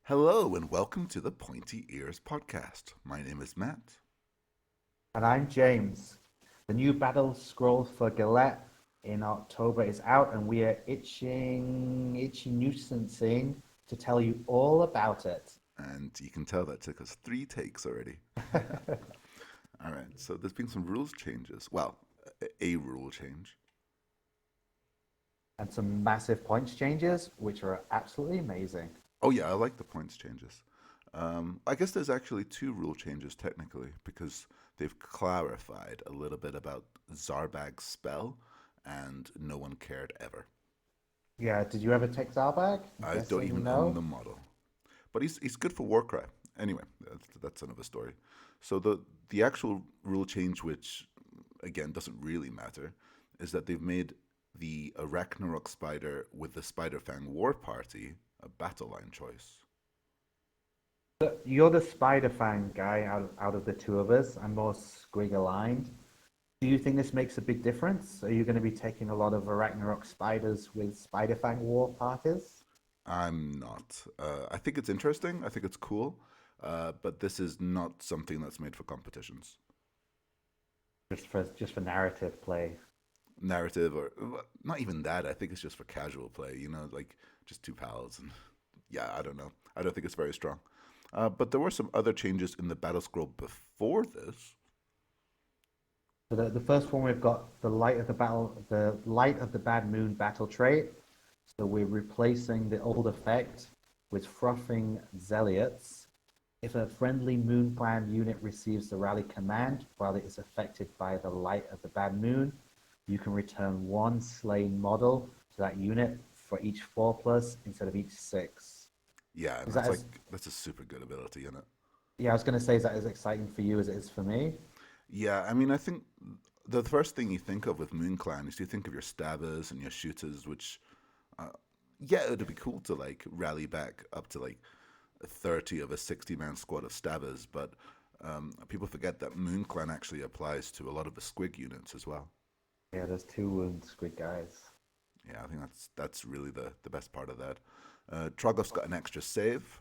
Hello and welcome to the Pointy Ears Podcast. My name is Matt. And I'm James. The new battle scroll for Galette in October is out, and we are itchy nuisancing to tell you all about it. And you can tell that took us 3 takes already. All right, so there's been some rules changes. Well, a rule change. And some massive points changes, which are absolutely amazing. Oh yeah, I like the points changes. I guess there's actually 2 rule changes technically because they've clarified a little bit about Zarbag's spell and no one cared ever. Yeah, did you ever take Zarbag? I don't Guessing even own no. the model. But he's good for Warcry. Anyway, that's another story. So the actual rule change, which again doesn't really matter, is that they've made the Arachnarok Spider with the Spider Fang War Party a battle line choice. You're the Spider Fang guy out of the two of us. I'm more Squig aligned. Do you think this makes a big difference? Are you going to be taking a lot of Ragnarok spiders with Spider Fang war parties? I'm not. I think it's interesting. I think it's cool. But this is not something that's made for competitions. Just for narrative play. Narrative or not even that. I think it's just for casual play. Like just 2 pals and yeah. I don't know. I don't think it's very strong. But there were some other changes in the battle scroll before this. So the first one we've got the light of the bad moon battle trait. So we're replacing the old effect with frothing zealots. If a friendly moon clan unit receives the rally command while it is affected by the light of the bad moon, you can return one slain model to that unit for each 4+ instead of each 6. Yeah, and Is that as, that's a super good ability, isn't it? yeah, I was going to say, is that as exciting for you as it is for me? Yeah, I mean, I think the first thing you think of with Moon Clan is you think of your stabbers and your shooters, which, yeah, it'd be cool to like rally back up to like 30 of a 60-man squad of stabbers, but people forget that Moon Clan actually applies to a lot of the Squig units as well. Yeah, there's 2 Squid guys. Yeah, I think that's really the best part of that. Trogoff's got an extra save.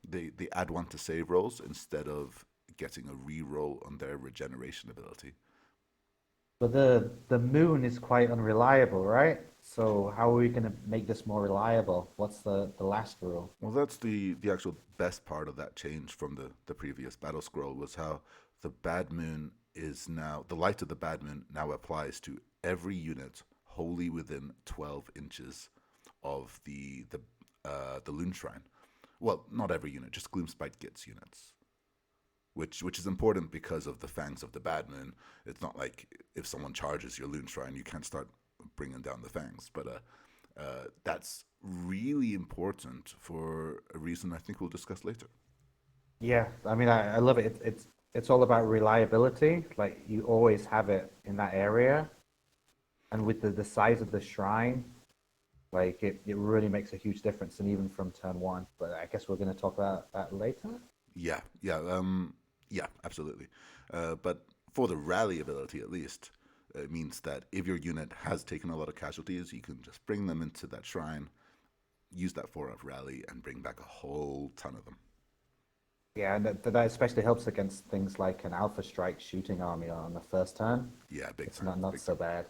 They add one to save rolls instead of getting a re-roll on their regeneration ability. But the moon is quite unreliable, right? So how are we going to make this more reliable? What's the last rule? Well, that's the actual best part of that change from the previous battle scroll was how the bad moon is now the light of the bad moon now applies to every unit wholly within 12 inches of the Loon Shrine. Well, not every unit, just Gloomspite Gitz units. Which is important because of the fangs of the bad moon. It's not like if someone charges your Loon Shrine, you can't start bringing down the fangs. But that's really important for a reason I think we'll discuss later. Yeah, I mean, I love it. It's all about reliability. Like you always have it in that area, and with the size of the shrine, like it really makes a huge difference, and even from turn one. But I guess we're going to talk about that later. Yeah, absolutely. But for the rally ability, at least, it means that if your unit has taken a lot of casualties, you can just bring them into that shrine, use that 4-up rally, and bring back a whole ton of them. Yeah, and that especially helps against things like an Alpha Strike shooting army on the first turn. Yeah, big It's time. not Big so time. bad.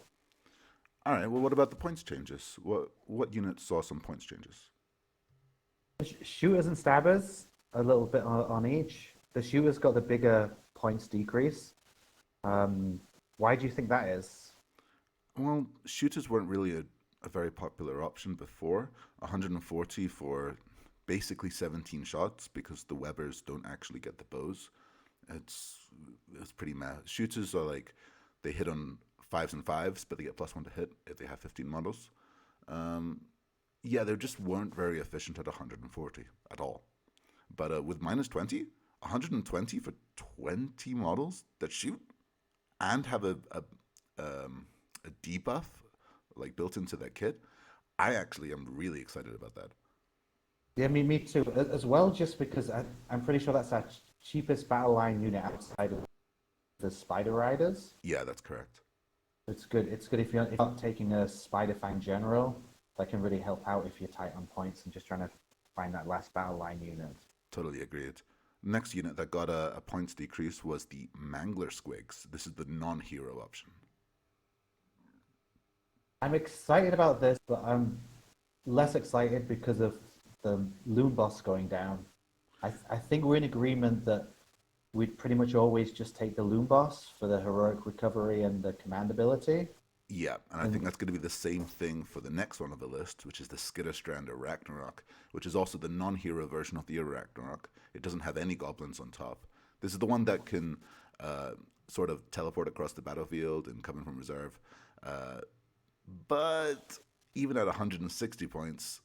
All right. Well, what about the points changes? What units saw some points changes? Shooters and stabbers, a little bit on each. The shooters got the bigger points decrease. Um, why do you think that is? Well, shooters weren't really a very popular option before. 140 for basically 17 shots because the Webbers don't actually get the bows. It's it's pretty mad. Shooters are like they hit on fives and fives, but they get +1 to hit if they have 15 models. Um, yeah, they just weren't very efficient at 140 at all. But with -20, 120 for 20 models that shoot and have a debuff like built into their kit, I actually am really excited about that. Yeah, me too. As well, just because I'm pretty sure that's our cheapest battle line unit outside of the Spider Riders. Yeah, that's correct. It's good. It's good if you're not taking a Spider Fang General. That can really help out if you're tight on points and just trying to find that last battle line unit. Totally agreed. Next unit that got a points decrease was the Mangler Squigs. This is the non-hero option. I'm excited about this, but I'm less excited because of the loon boss going down. I think we're in agreement that we'd pretty much always just take the loon boss for the heroic recovery and the command ability. Yeah, and I think that's going to be the same thing for the next one on the list, which is the Skitterstrand Ragnarok, which is also the non-hero version of the Ragnarok. It doesn't have any goblins on top. This is the one that can sort of teleport across the battlefield and come in from reserve. But even at 160 points,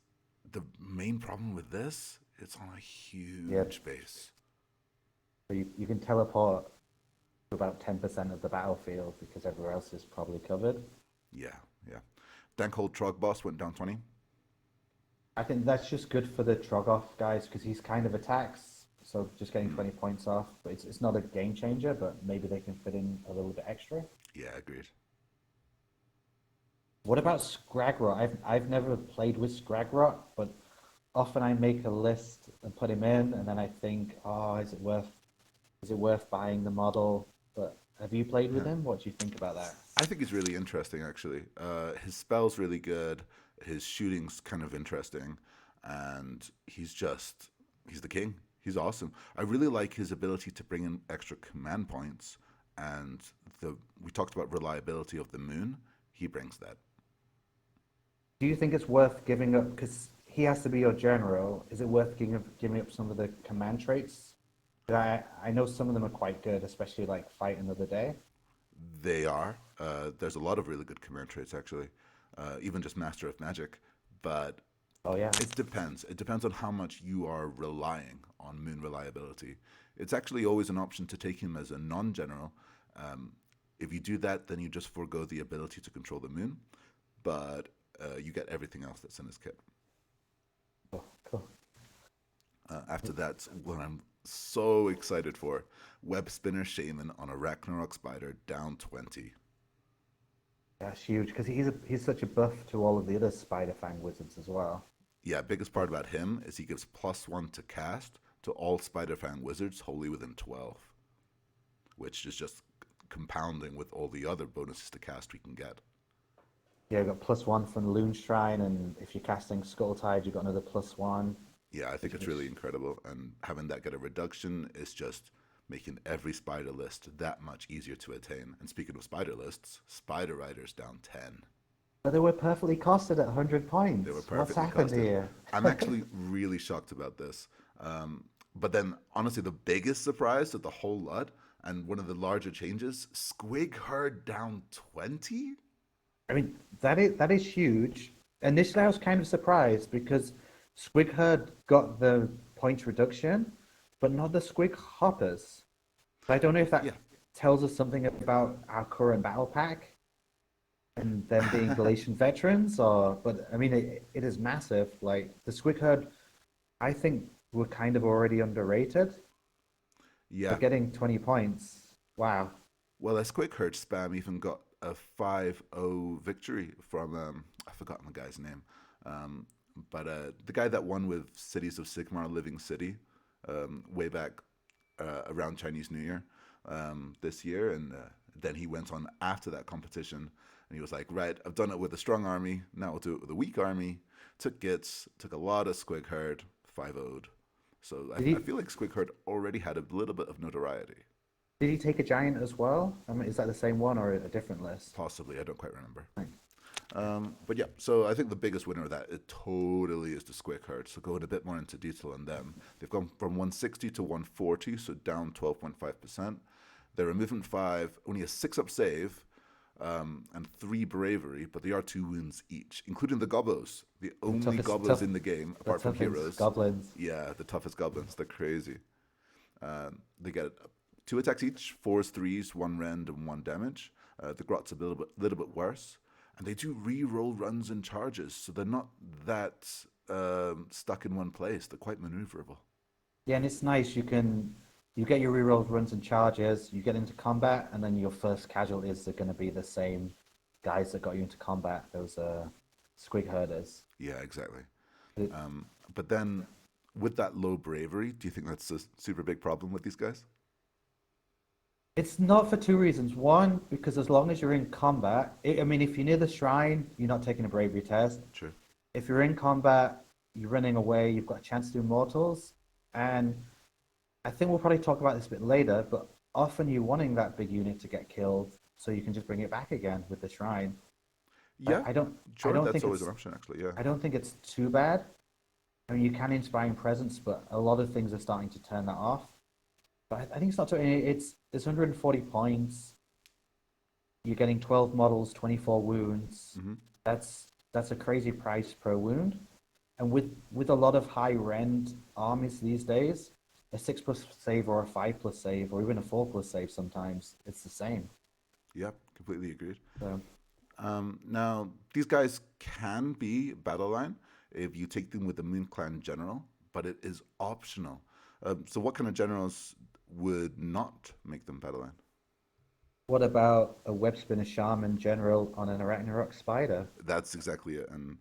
the main problem with this, it's on a huge base. So you can teleport to about 10% of the battlefield because everywhere else is probably covered. Yeah. Dankhold Trog boss went down 20. I think that's just good for the Trogoff guys because he's kind of attacks, so just getting 20 points off. But it's not a game changer, but maybe they can fit in a little bit extra. Yeah, agreed. What about Scragrot? I've never played with Scragrot, but often I make a list and put him in, and then I think, oh, is it worth buying the model? But have you played with him? What do you think about that? I think he's really interesting, actually. His spell's really good. His shooting's kind of interesting. And he's the king. He's awesome. I really like his ability to bring in extra command points. And we talked about reliability of the moon. He brings that. Do you think it's worth giving up, because he has to be your general, is it worth giving up some of the command traits? I know some of them are quite good, especially like Fight Another Day. They are. There's a lot of really good command traits, actually. Even just Master of Magic. But it depends. It depends on how much you are relying on moon reliability. It's actually always an option to take him as a non-general. If you do that, then you just forego the ability to control the moon. But you get everything else that's in his kit. Oh, cool. After that, what I'm so excited for, Web Spinner Shaman on a Ragnarok Spider down 20. That's huge, because he's such a buff to all of the other Spider Fang wizards as well. Yeah, biggest part about him is he gives +1 to cast to all Spider Fang wizards wholly within 12, which is just compounding with all the other bonuses to cast we can get. Yeah, you've got +1 from Loon Shrine, and if you're casting Scuttle Tide, you've got another +1. Yeah, I think it's really incredible, and having that get a reduction is just making every spider list that much easier to attain. And speaking of spider lists, Spider Riders down 10. But they were perfectly costed at 100 points. They were perfectly What's happened costed. here? I'm actually really shocked about this. But then, honestly, the biggest surprise of the whole lot, and one of the larger changes, Squig Herd down 20? I mean, that is huge. Initially, I was kind of surprised because Squig Herd got the points reduction, but not the Squig Hoppers. So I don't know if that tells us something about our current battle pack and them being Galatian veterans, but I mean, it is massive. Like, the Squig Herd, I think, were kind of already underrated. Yeah. But getting 20 points, wow. Well, a Squig Herd spam even got a 5-0 victory from, I've forgotten the guy's name, but the guy that won with Cities of Sigmar Living City way back around Chinese New Year this year. And then he went on after that competition and he was like, right, I've done it with a strong army, now I'll do it with a weak army. Took Gitz, took a lot of Squig Herd, 5-0'd. So I feel like Squig Herd already had a little bit of notoriety. Did he take a giant as well? I mean, is that the same one or a different list? Possibly, I don't quite remember. But yeah, so I think the biggest winner of that, it totally is the Squig Herd. So going a bit more into detail on them. They've gone from 160 to 140, so down 12.5%. They're a movement 5, only a 6-up save, and 3 bravery, but they are 2 wounds each, including the Gobbos. The only Gobbos in the game, apart from heroes. Goblins. Yeah, the toughest goblins. They're crazy. They get 2 attacks each, 4s, 3s, 1 rend, and 1 damage. The Grot's a little bit worse. And they do re-roll runs and charges, so they're not that stuck in one place. They're quite maneuverable. Yeah, and it's nice. You get your rerolled runs and charges, you get into combat, and then your first casualties are going to be the same guys that got you into combat, those Squig Herders. Yeah, exactly. But then with that low bravery, do you think that's a super big problem with these guys? It's not for two reasons. One, because as long as you're in combat, I mean, if you're near the shrine, you're not taking a bravery test. Sure. If you're in combat, you're running away, you've got a chance to do mortals. And I think we'll probably talk about this a bit later, but often you're wanting that big unit to get killed so you can just bring it back again with the shrine. Yeah, I don't sure. I don't That's think always it's an option, actually. Yeah. I don't think it's too bad. I mean, you can inspiring presence, but a lot of things are starting to turn that off. But I think it's not too. It's 140 points. You're getting 12 models, 24 wounds. Hmm. That's a crazy price per wound. And with a lot of high rend armies these days, a 6+ save or a 5+ save or even a 4+ save sometimes it's the same. Yep, completely agreed. So Now, these guys can be battle line if you take them with the Moon Clan general, but it is optional. So, what kind of generals would not make them battle line? what about a web spinner shaman general on an Arachnarok spider? That's exactly it, and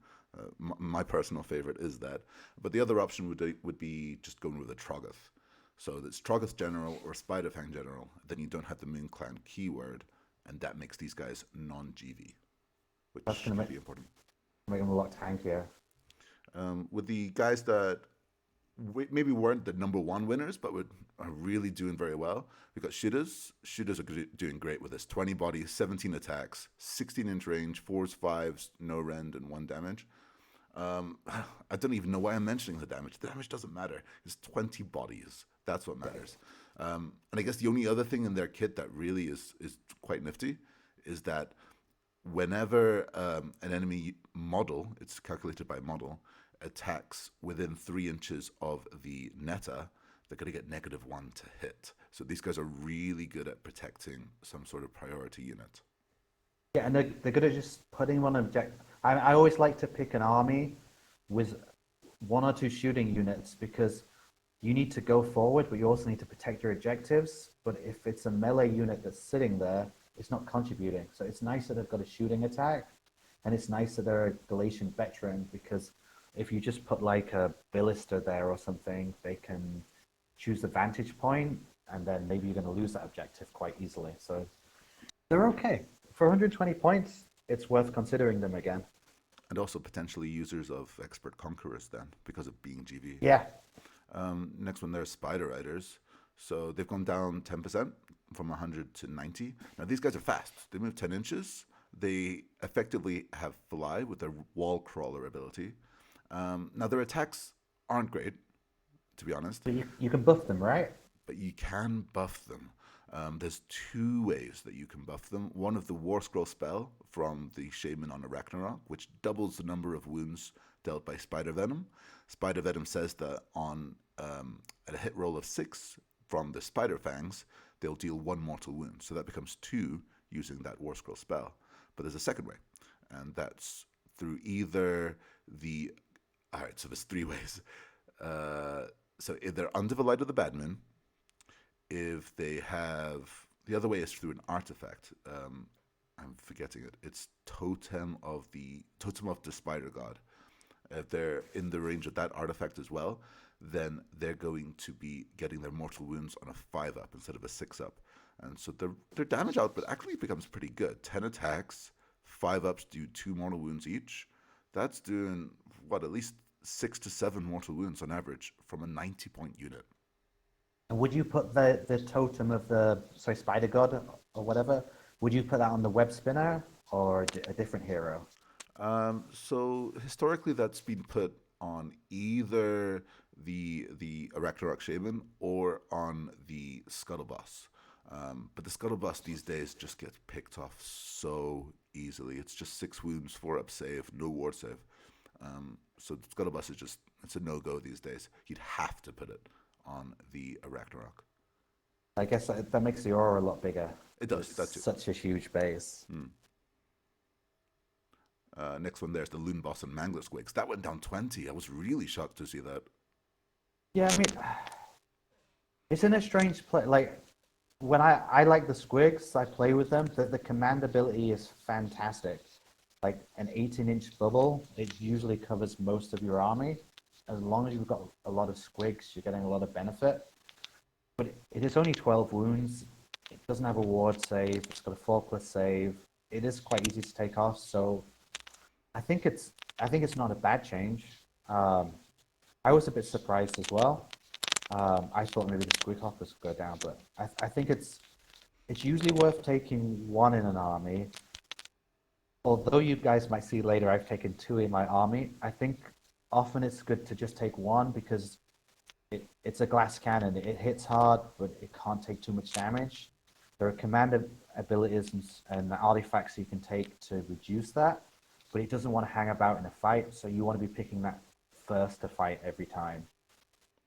my personal favorite is that. But the other option would be just going with a Troggoth. So it's Troggoth General or Spider Fang General. Then you don't have the Moon Clan keyword, and that makes these guys non-GV, which That's gonna can be important. make them a lot tankier. With the guys that maybe weren't the number one winners, but are really doing very well. We've got shooters. Shooters are doing great with this. 20 body, 17 attacks, 16-inch range, 4s, 5s, no rend, and 1 damage. I don't even know why I'm mentioning the damage. The damage doesn't matter. It's 20 bodies. That's what matters. And I guess the only other thing in their kit that really is quite nifty is that whenever an enemy model, it's calculated by model, attacks within 3 inches of the netta, they're going to get -1 to hit. So these guys are really good at protecting some sort of priority unit. Yeah, and they're good at just putting on object. I always like to pick an army with 1 or 2 shooting units because you need to go forward, but you also need to protect your objectives. But if it's a melee unit that's sitting there, it's not contributing. So it's nice that they've got a shooting attack, and it's nice that they're a Galatian veteran because if you just put like a Billister there or something, they can choose the vantage point, and then maybe you're going to lose that objective quite easily. So they're okay. For 120 points, it's worth considering them again. And also potentially users of Expert Conquerors then, because of being GV. Yeah. Next one, there's Spider Riders. So they've gone down 10% from 100 to 90. Now these guys are fast. They move 10 inches. They effectively have fly with their wall crawler ability. Now their attacks aren't great, to be honest. So you can buff them, right? But you can buff them. There's 2 ways that you can buff them. One of the War Scroll spell from the Shaman on Arachnarok, which doubles the number of wounds dealt by Spider Venom. Spider Venom says that on at a hit roll of 6 from the Spider Fangs, they'll deal 1 mortal wound. So that becomes 2 using that War Scroll spell. But there's a second way, and that's through either the... All right, so there's 3 ways. So if they're under the light of the Bad Moon, if they have... The other way is through an artifact. I'm forgetting it. It's Totem of the Spider God. If they're in the range of that artifact as well, then they're going to be getting their mortal wounds on a 5-up instead of a 6-up. And so their damage output actually becomes pretty good. 10 attacks, 5-ups do 2 mortal wounds each. That's doing, at least 6 to 7 mortal wounds on average from a 90-point unit. And would you put the totem of the Spider God or whatever? Would you put that on the web spinner or a different hero? So historically, that's been put on either the Arachnarok Shaman or on the Scuttle Boss. But the Scuttle Boss these days just gets picked off so easily. It's just 6 wounds, 4-up save, no ward save. So the Scuttle Boss it's a no-go these days. You'd have to put it on the Arachnarok. I guess that makes the aura a lot bigger. It does. That's it. Such a huge base. Next one, there's the Loon Boss and Mangler Squigs. That went down 20. I was really shocked to see that. Yeah, I mean, it's in a strange place. Like, when I like the Squigs, I play with them. The command ability is fantastic. Like, an 18-inch bubble, it usually covers most of your army. as long as you've got a lot of squigs, you're getting a lot of benefit. But it is only 12 wounds. It doesn't have a ward save. It's got a 4+ save. It is quite easy to take off. So I think it's not a bad change. I was a bit surprised as well. I thought maybe the squig hoppers would go down, but I think it's usually worth taking one in an army. Although you guys might see later, I've taken 2 in my army. I think often it's good to just take one because it's a glass cannon. It hits hard, but it can't take too much damage. There are command abilities and artifacts you can take to reduce that, but it doesn't want to hang about in a fight, so you want to be picking that first to fight every time.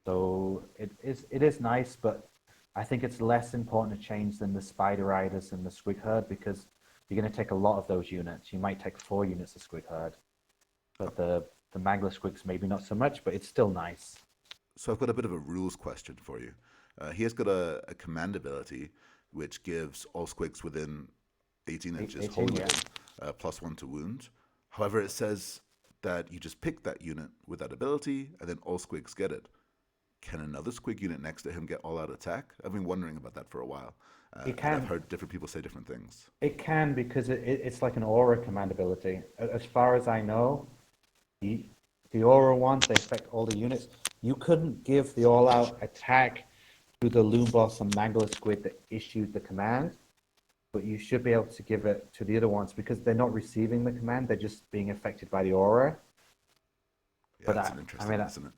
So it is nice, but I think it's less important to change than the Spider Riders and the Squig Herd because you're going to take a lot of those units. You might take 4 units of Squig Herd, but the Mangler Squigs maybe not so much, but it's still nice. So I've got a bit of a rules question for you. He has got a command ability which gives all squigs within 18 inches 18, holy yeah. +1 to wound. However, it says that you just pick that unit with that ability and then all squigs get it. Can another squig unit next to him get all-out attack? I've been wondering about that for a while. It can. And I've heard different people say different things. It can because it's like an aura command ability. As far as I know, the aura ones, they affect all the units. You couldn't give the all-out attack to the Loom Boss and Mangler Squid that issued the command, but you should be able to give it to the other ones because they're not receiving the command, they're just being affected by the aura. Yeah, But that's an interesting, isn't it?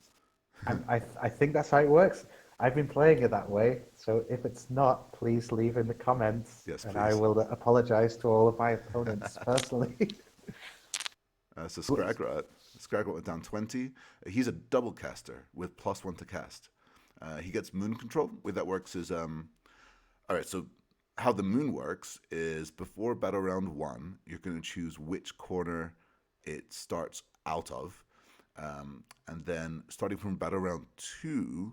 I think that's how it works. I've been playing it that way, so if it's not, please leave in the comments, Yes, and please. I will apologize to all of my opponents personally. So Scragrat went down 20. He's a double caster with +1 to cast. He gets moon control. The way that works is, all right, so how the moon works is before battle round 1, you're going to choose which corner it starts out of. And then starting from battle round 2,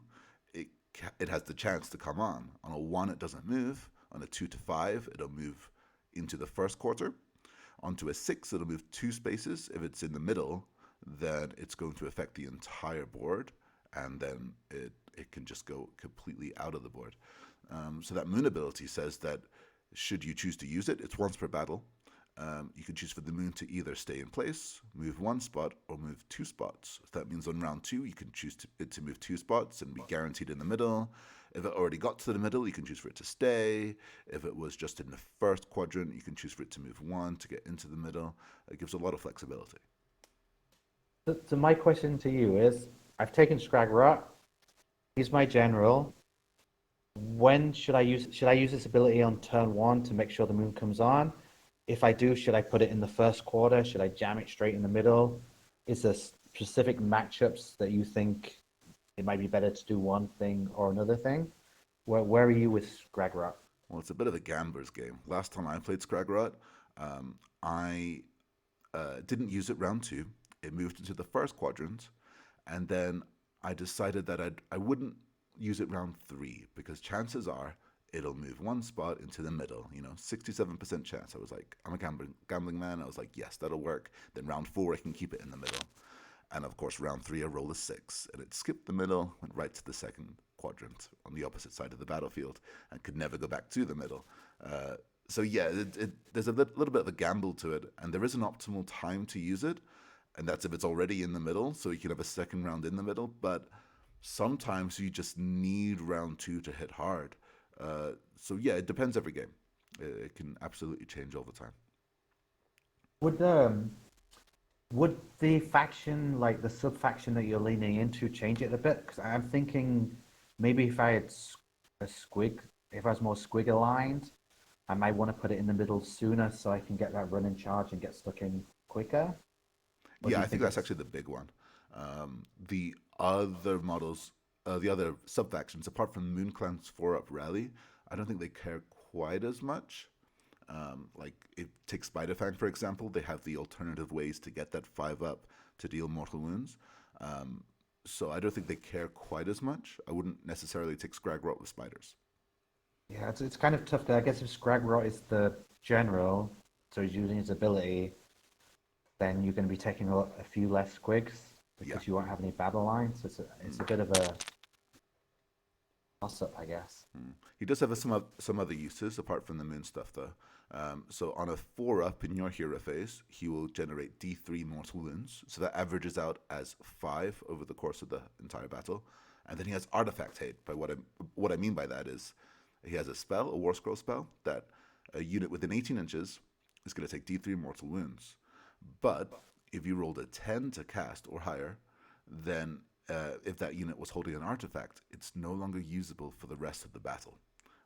it has the chance to come on. On a 1, it doesn't move. On a 2 to 5, it'll move into the first quarter. Onto a 6, it'll move 2 spaces. If it's in the middle, then it's going to affect the entire board, and then it can just go completely out of the board. So that moon ability says that should you choose to use it, it's once per battle. You can choose for the moon to either stay in place, move 1 spot, or move 2 spots. So that means on round 2, you can choose it to move 2 spots and be guaranteed in the middle. If it already got to the middle, you can choose for it to stay. If it was just in the first quadrant, you can choose for it to move 1 to get into the middle. It gives a lot of flexibility. So my question to you is, I've taken Scragrat. He's my general. When should I use this ability on turn 1 to make sure the moon comes on? If I do, should I put it in the first quarter? Should I jam it straight in the middle? Is there specific matchups that you think it might be better to do one thing or another thing? Where are you with Scragrat? Well, it's a bit of a gambler's game. Last time I played Scragrat, I didn't use it round 2. It moved into the first quadrant, and then I decided that I wouldn't use it round 3 because chances are it'll move 1 spot into the middle, 67% chance. I was like, I'm a gambling man. I was like, yes, that'll work. Then round 4, I can keep it in the middle. And of course, round 3, I roll a 6. And it skipped the middle, went right to the second quadrant on the opposite side of the battlefield, and could never go back to the middle. So yeah, there's a little bit of a gamble to it. And there is an optimal time to use it. And that's if it's already in the middle, so you can have a second round in the middle. But sometimes you just need round 2 to hit hard. So yeah, it depends every game. It can absolutely change all the time. Would the faction, like the sub-faction that you're leaning into, change it a bit? Because I'm thinking maybe if I had a squig, if I was more squig aligned, I might want to put it in the middle sooner so I can get that run and charge and get stuck in quicker. Yeah, I think that's actually the big one. The other models, the other sub-factions, apart from Moon Clan's 4-up rally, I don't think they care quite as much. Like, it takes Spider-Fang, for example. They have the alternative ways to get that 5-up to deal mortal wounds. So I don't think they care quite as much. I wouldn't necessarily take Scragrat with spiders. Yeah, it's kind of tough. I guess if Scragrat is the general, so he's using his ability, then you're going to be taking a few less squigs. Yeah. because you won't have any battle lines. It's a bit of a toss-up, I guess. He does have some other uses apart from the moon stuff, though. So on a 4-up in your hero phase, he will generate D3 mortal wounds. So that averages out as 5 over the course of the entire battle. And then he has artifact hate. By what I mean by that is he has a spell, a War Scroll spell, that a unit within 18 inches is going to take D3 mortal wounds. But if you rolled a 10 to cast or higher, then if that unit was holding an artifact, it's no longer usable for the rest of the battle,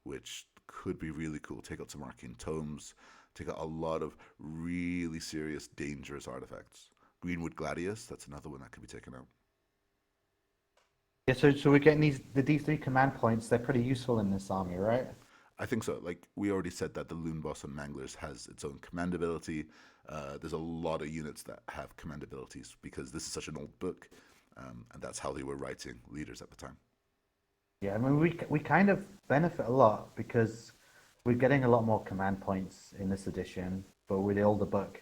which could be really cool. Take out some arcane tomes, take out a lot of really serious, dangerous artifacts. Greenwood Gladius, that's another one that could be taken out. Yeah, so we're getting the D3 command points. They're pretty useful in this army, right? I think so. Like we already said that the Loon Boss on Manglers has its own command ability. There's a lot of units that have command abilities because this is such an old book, and that's how they were writing leaders at the time. Yeah, I mean, we kind of benefit a lot because we're getting a lot more command points in this edition, but with the older book.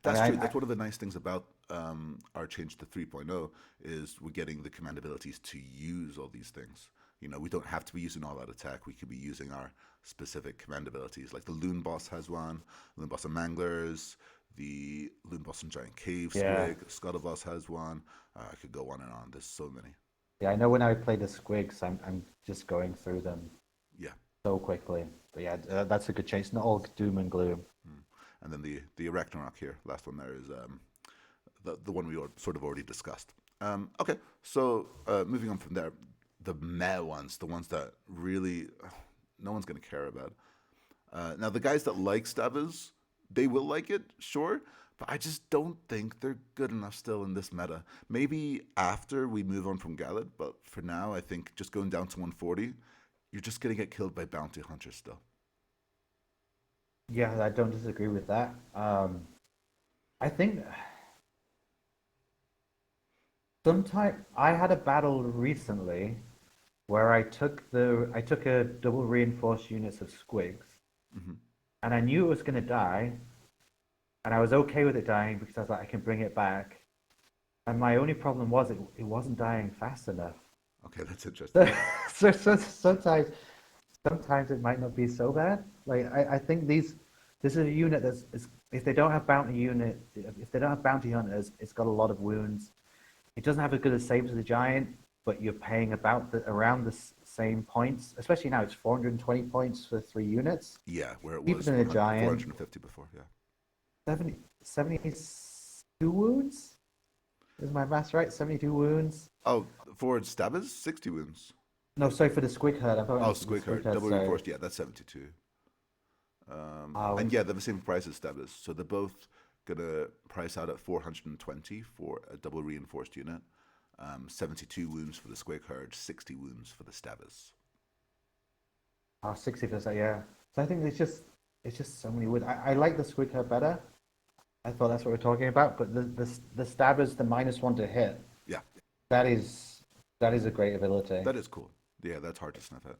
That's true. That's one of the nice things about our change to 3.0 is we're getting the command abilities to use all these things. You know, we don't have to be using all out attack. We could be using our specific command abilities. Like the Loon Boss has one, Loon Boss and Manglers, the Loon Boss and Giant Cave Squig, Scuttlevoss has one. I could go on and on. There's so many. Yeah, I know when I play the Squigs, I'm just going through them. Yeah. So quickly. But yeah, that's a good change. It's not all doom and gloom. And then the Ragnarok here, last one there is the one we sort of already discussed. Okay, so moving on from there, the meh ones, the ones that really no one's going to care about. Now, the guys that like Stabbers, they will like it, sure, but I just don't think they're good enough still in this meta. Maybe after we move on from Galad, but for now, I think just going down to 140, you're just going to get killed by bounty hunters still. Yeah, I don't disagree with that. I think sometime I had a battle recently where I took a double reinforced units of Squigs, and I knew it was going to die, and I was okay with it dying because I was like, I can bring it back. And my only problem was it wasn't dying fast enough. Okay, that's interesting. So sometimes it might not be so bad. Like I think this is a unit if they don't have bounty hunters, it's got a lot of wounds. It doesn't have as good a saves as the giant, but you're paying around the same points. Especially now, it's 420 points for 3 units. Yeah, where it was Even in a giant, 450 before. Yeah, 72 wounds. Is my math right? 72 wounds. Oh, for Stabbers, 60 wounds. No, sorry, for the Squig herd. Squig herd, double reinforced. Yeah, that's 72. And yeah, they're the same price as Stabbers, so they're both gonna price out at 420 for a double reinforced unit. 72 wounds for the Squig herd, 60 wounds for the Stabbers. 60%, yeah. So I think it's just so many wounds. I like the Squig herd better. I thought that's what we're talking about, but the Stabbers, the -1 to hit. Yeah. That is a great ability. That is cool. Yeah, that's hard to sniff at.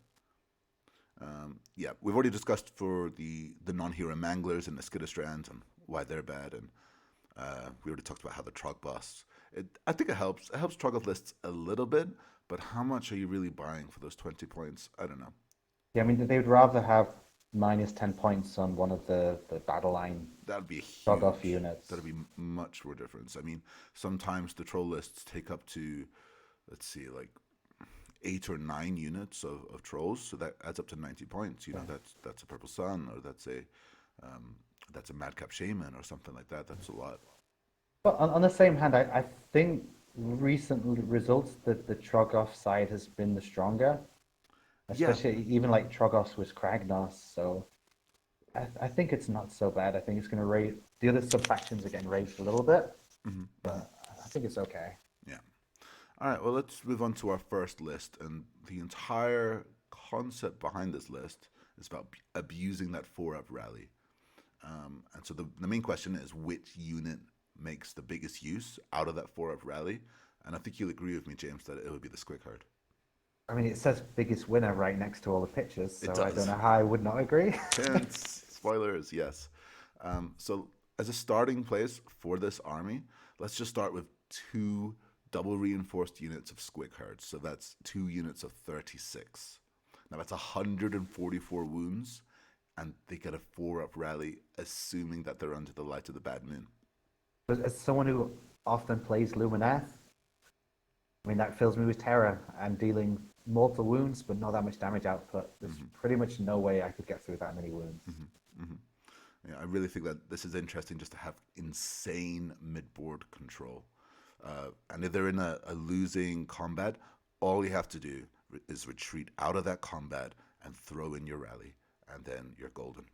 Yeah, we've already discussed for the non-hero Manglers and the Skitterstrands and why they're bad, and we already talked about how the Trog boss. I think it helps. It helps Troggoth lists a little bit, but how much are you really buying for those 20 points? I don't know. Yeah, I mean, they would rather have -10 points on one of the battle line. That'd be Troggoth units. That'd be much more difference. I mean, sometimes the troll lists take up to, let's see, like 8 or 9 units of trolls, so that adds up to 90 points. You know, that's a Purple Sun, or that's a Madcap Shaman, or something like that. That's a lot. But on the same hand, I think recent results that the Troggoth side has been the stronger, especially even like Troggoth with Kragnos. So I think it's not so bad. I think it's going to raise the other sub factions are getting raised a little bit, but I think it's okay. Yeah. All right. Well, let's move on to our first list, and the entire concept behind this list is about abusing that 4-up rally. And so the main question is which unit makes the biggest use out of that 4-up rally, and I think you'll agree with me, James, that it would be the Squig herd. I mean, it says biggest winner right next to all the pictures, so I does. don't know how I would not agree. Hence, spoilers, yes. So as a starting place for this army, let's just start with 2 double reinforced units of Squig Herds, so that's 2 units of 36. Now that's 144 wounds, and they get a 4-up rally, assuming that they're under the light of the bad moon. As someone who often plays Lumineth, I mean, that fills me with terror. I'm dealing mortal wounds, but not that much damage output. There's pretty much no way I could get through that many wounds. Yeah, I really think that this is interesting just to have insane mid-board control. And if they're in a losing combat, all you have to do is retreat out of that combat and throw in your rally, and then you're golden.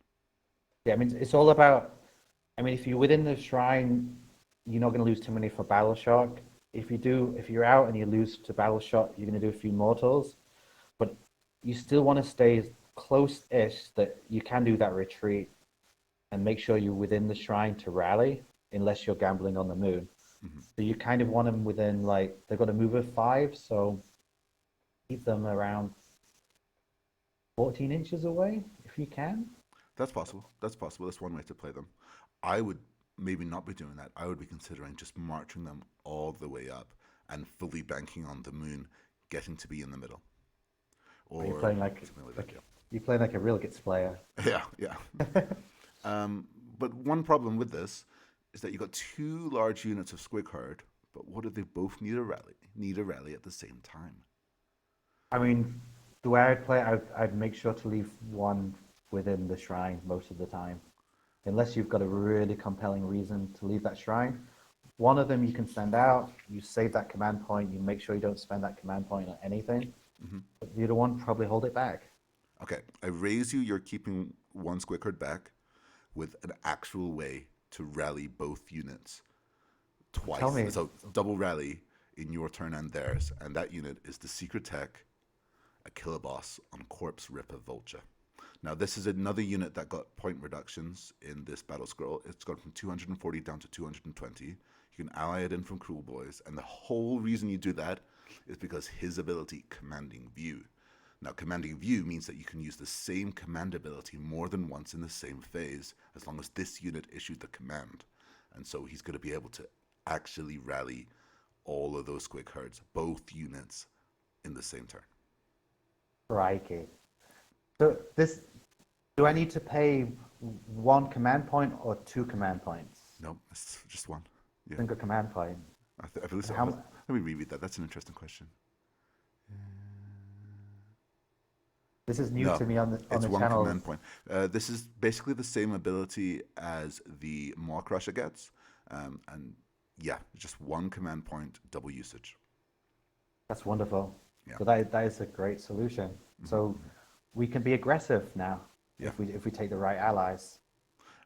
Yeah, I mean, it's all about, I mean, if you're within the shrine, you're not going to lose too many for Battle Shock. If you're out and you lose to Battle Shock, you're going to do a few mortals. But you still want to stay close-ish that you can do that retreat and make sure you're within the shrine to rally, unless you're gambling on the moon. So you kind of want them within, like, they've got a move of 5, so keep them around 14 inches away if you can. That's possible. That's one way to play them. I would maybe not be doing that. I would be considering just marching them all the way up and fully banking on the moon getting to be in the middle. Or you're playing like you're playing like a real Gitz player. Yeah. But one problem with this is that you've got 2 large units of Squig Herd, but what if they both need a rally at the same time? I mean, the way I'd play it, I'd make sure to leave one within the shrine most of the time. Unless you've got a really compelling reason to leave that shrine. One of them you can send out, you save that command point, you make sure you don't spend that command point on anything. But the other one, probably hold it back. Okay, I raise you're keeping one Squig Herd back with an actual way to rally both units twice. Tell me. So double rally in your turn and theirs, and that unit is the Secret Tech, a killer boss on Corpse Ripper Vulture. Now, this is another unit that got point reductions in this battle scroll. It's gone from 240 down to 220. You can ally it in from Cruel Boys, and the whole reason you do that is because his ability, Commanding View. Now, Commanding View means that you can use the same command ability more than once in the same phase, as long as this unit issued the command. And so he's going to be able to actually rally all of those Squig Herds, both units, in the same turn. Crikey. So do I need to pay 1 command point or 2 command points? No, it's just 1. Yeah. Single command point. I believe so. Let me reread that. That's an interesting question. This is new to me on the it's one channel. Command point. This is basically the same ability as the Maw Crusher gets, and yeah, just 1 command point, double usage. That's wonderful. Yeah. So that is a great solution. So we can be aggressive now if we take the right allies.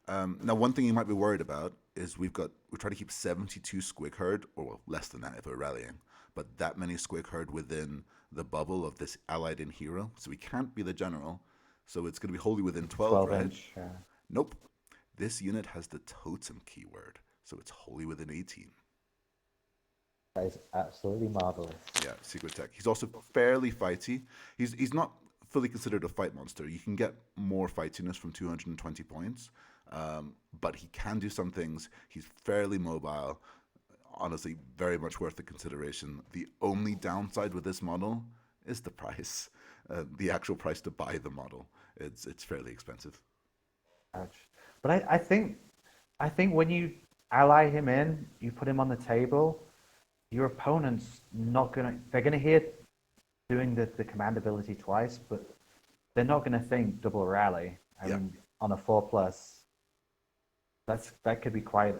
Now, one thing you might be worried about is we try to keep 72 Squig Herd, or well, less than that if we're rallying, but that many Squig Herd within the bubble of this allied in hero, so we can't be the general, so it's going to be wholly within 12, right? Inch, yeah. Nope. This unit has the totem keyword, so it's wholly within 18. That is absolutely marvelous. Yeah, Secret Tech. He's also fairly fighty. He's not fully considered a fight monster. You can get more fightiness from 220 points, but he can do some things. He's fairly mobile. Honestly, very much worth the consideration. The only downside with this model is the price. The actual price to buy the model. It's fairly expensive. Ouch. But I think when you ally him in, you put him on the table, your opponent's they're gonna hear doing the command ability twice, but they're not gonna think double rally. I mean, on a 4+, that could be quite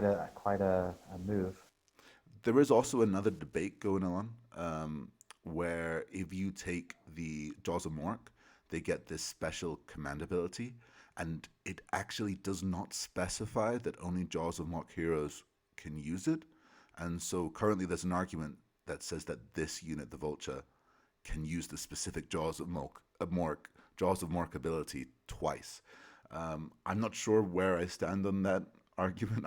a move. There is also another debate going on, where if you take the Jaws of Mork, they get this special command ability, and it actually does not specify that only Jaws of Mork heroes can use it. And so currently there's an argument that says that this unit, the Vulture, can use the specific Jaws of Mork ability twice. I'm not sure where I stand on that argument.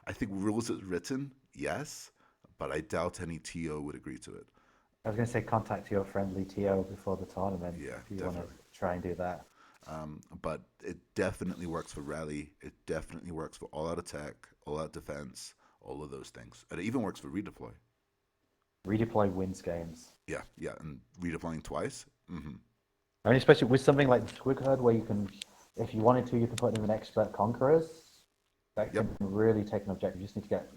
I think rules as written, yes, but I doubt any TO would agree to it. I was going to say contact your friendly TO before the tournament Yeah, if you want to try and do that. But it definitely works for rally. It definitely works for all-out attack, all-out defense, all of those things. And it even works for redeploy. Redeploy wins games. Yeah, and redeploying twice. I mean, especially with something like the Squig Herd, where you can, if you wanted to, you can put in an expert conquerors. That Yep. can really take an objective. You just need to get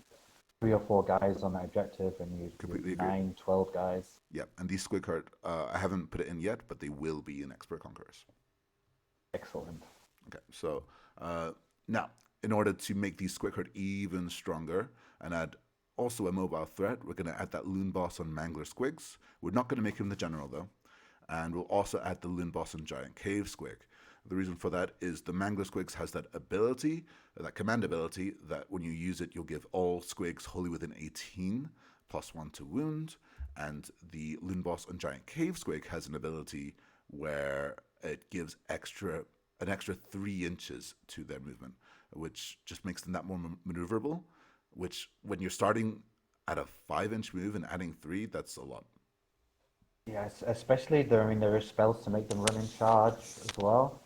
3 or 4 guys on that objective, and you Completely agree. 9, 12 guys. Yeah, and these Squig Herd, I haven't put it in yet, but they will be in Expert Conquerors. Excellent. Okay, so now, in order to make these Squig Herd even stronger and add also a mobile threat, we're going to add that Loon Boss on Mangler Squigs. We're not going to make him the general, though. And we'll also add the Loon Boss on Giant Cave Squig. The reason for that is the Mangler Squigs has that ability, that command ability, that when you use it, you'll give all Squigs wholly within 18, +1 to wound. And the Loon Boss on Giant Cave Squig has an ability where it gives an extra 3 inches to their movement, which just makes them that more maneuverable, which when you're starting at a 5-inch move and adding 3, that's a lot. Yes, especially there are spells to make them run in charge as well.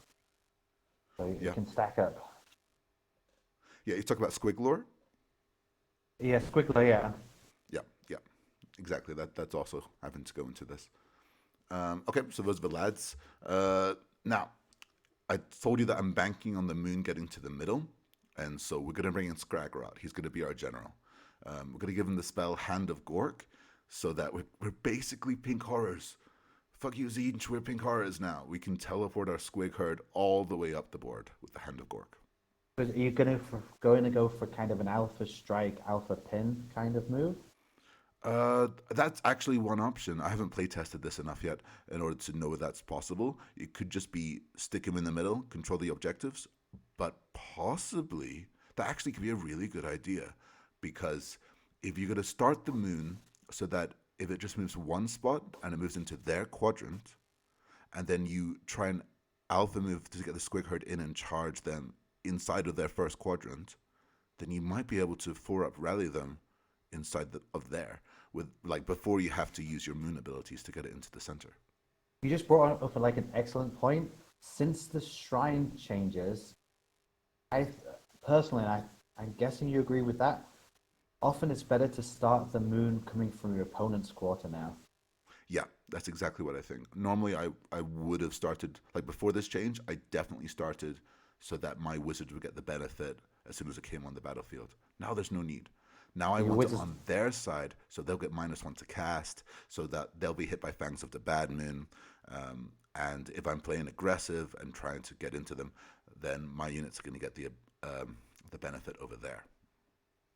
So you can stack up. Yeah, you talk about Squig lore? Yeah, Squiggler, yeah. Yeah, exactly. That's also having to go into this. Okay, so those are the lads. Now, I told you that I'm banking on the moon getting to the middle, and so we're going to bring in Scragrot. He's going to be our general. We're going to give him the spell Hand of Gork, so that we're basically pink horrors. Fuck you, Zinch, we're pink horrors now. We can teleport our Squig Herd all the way up the board with the Hand of Gork. Are you going to go for kind of an alpha strike, alpha pin kind of move? That's actually one option. I haven't play tested this enough yet in order to know if that's possible. It could just be stick him in the middle, control the objectives, but possibly that actually could be a really good idea, because if you're going to start the moon so that if it just moves one spot and it moves into their quadrant, and then you try and alpha move to get the Squig Herd in and charge them inside of their first quadrant, then you might be able to 4-up rally them inside of there, with like before you have to use your moon abilities to get it into the center. You just brought up like an excellent point. Since the shrine changes, I personally, I'm guessing you agree with that. Often it's better to start the moon coming from your opponent's quarter now. Yeah, that's exactly what I think. Normally, I would have started, like before this change, I definitely started so that my wizards would get the benefit as soon as it came on the battlefield. Now there's no need. Now I want it on their side, so they'll get -1 to cast, so that they'll be hit by Fangs of the Bad Moon. And if I'm playing aggressive and trying to get into them, then my units are going to get the benefit over there.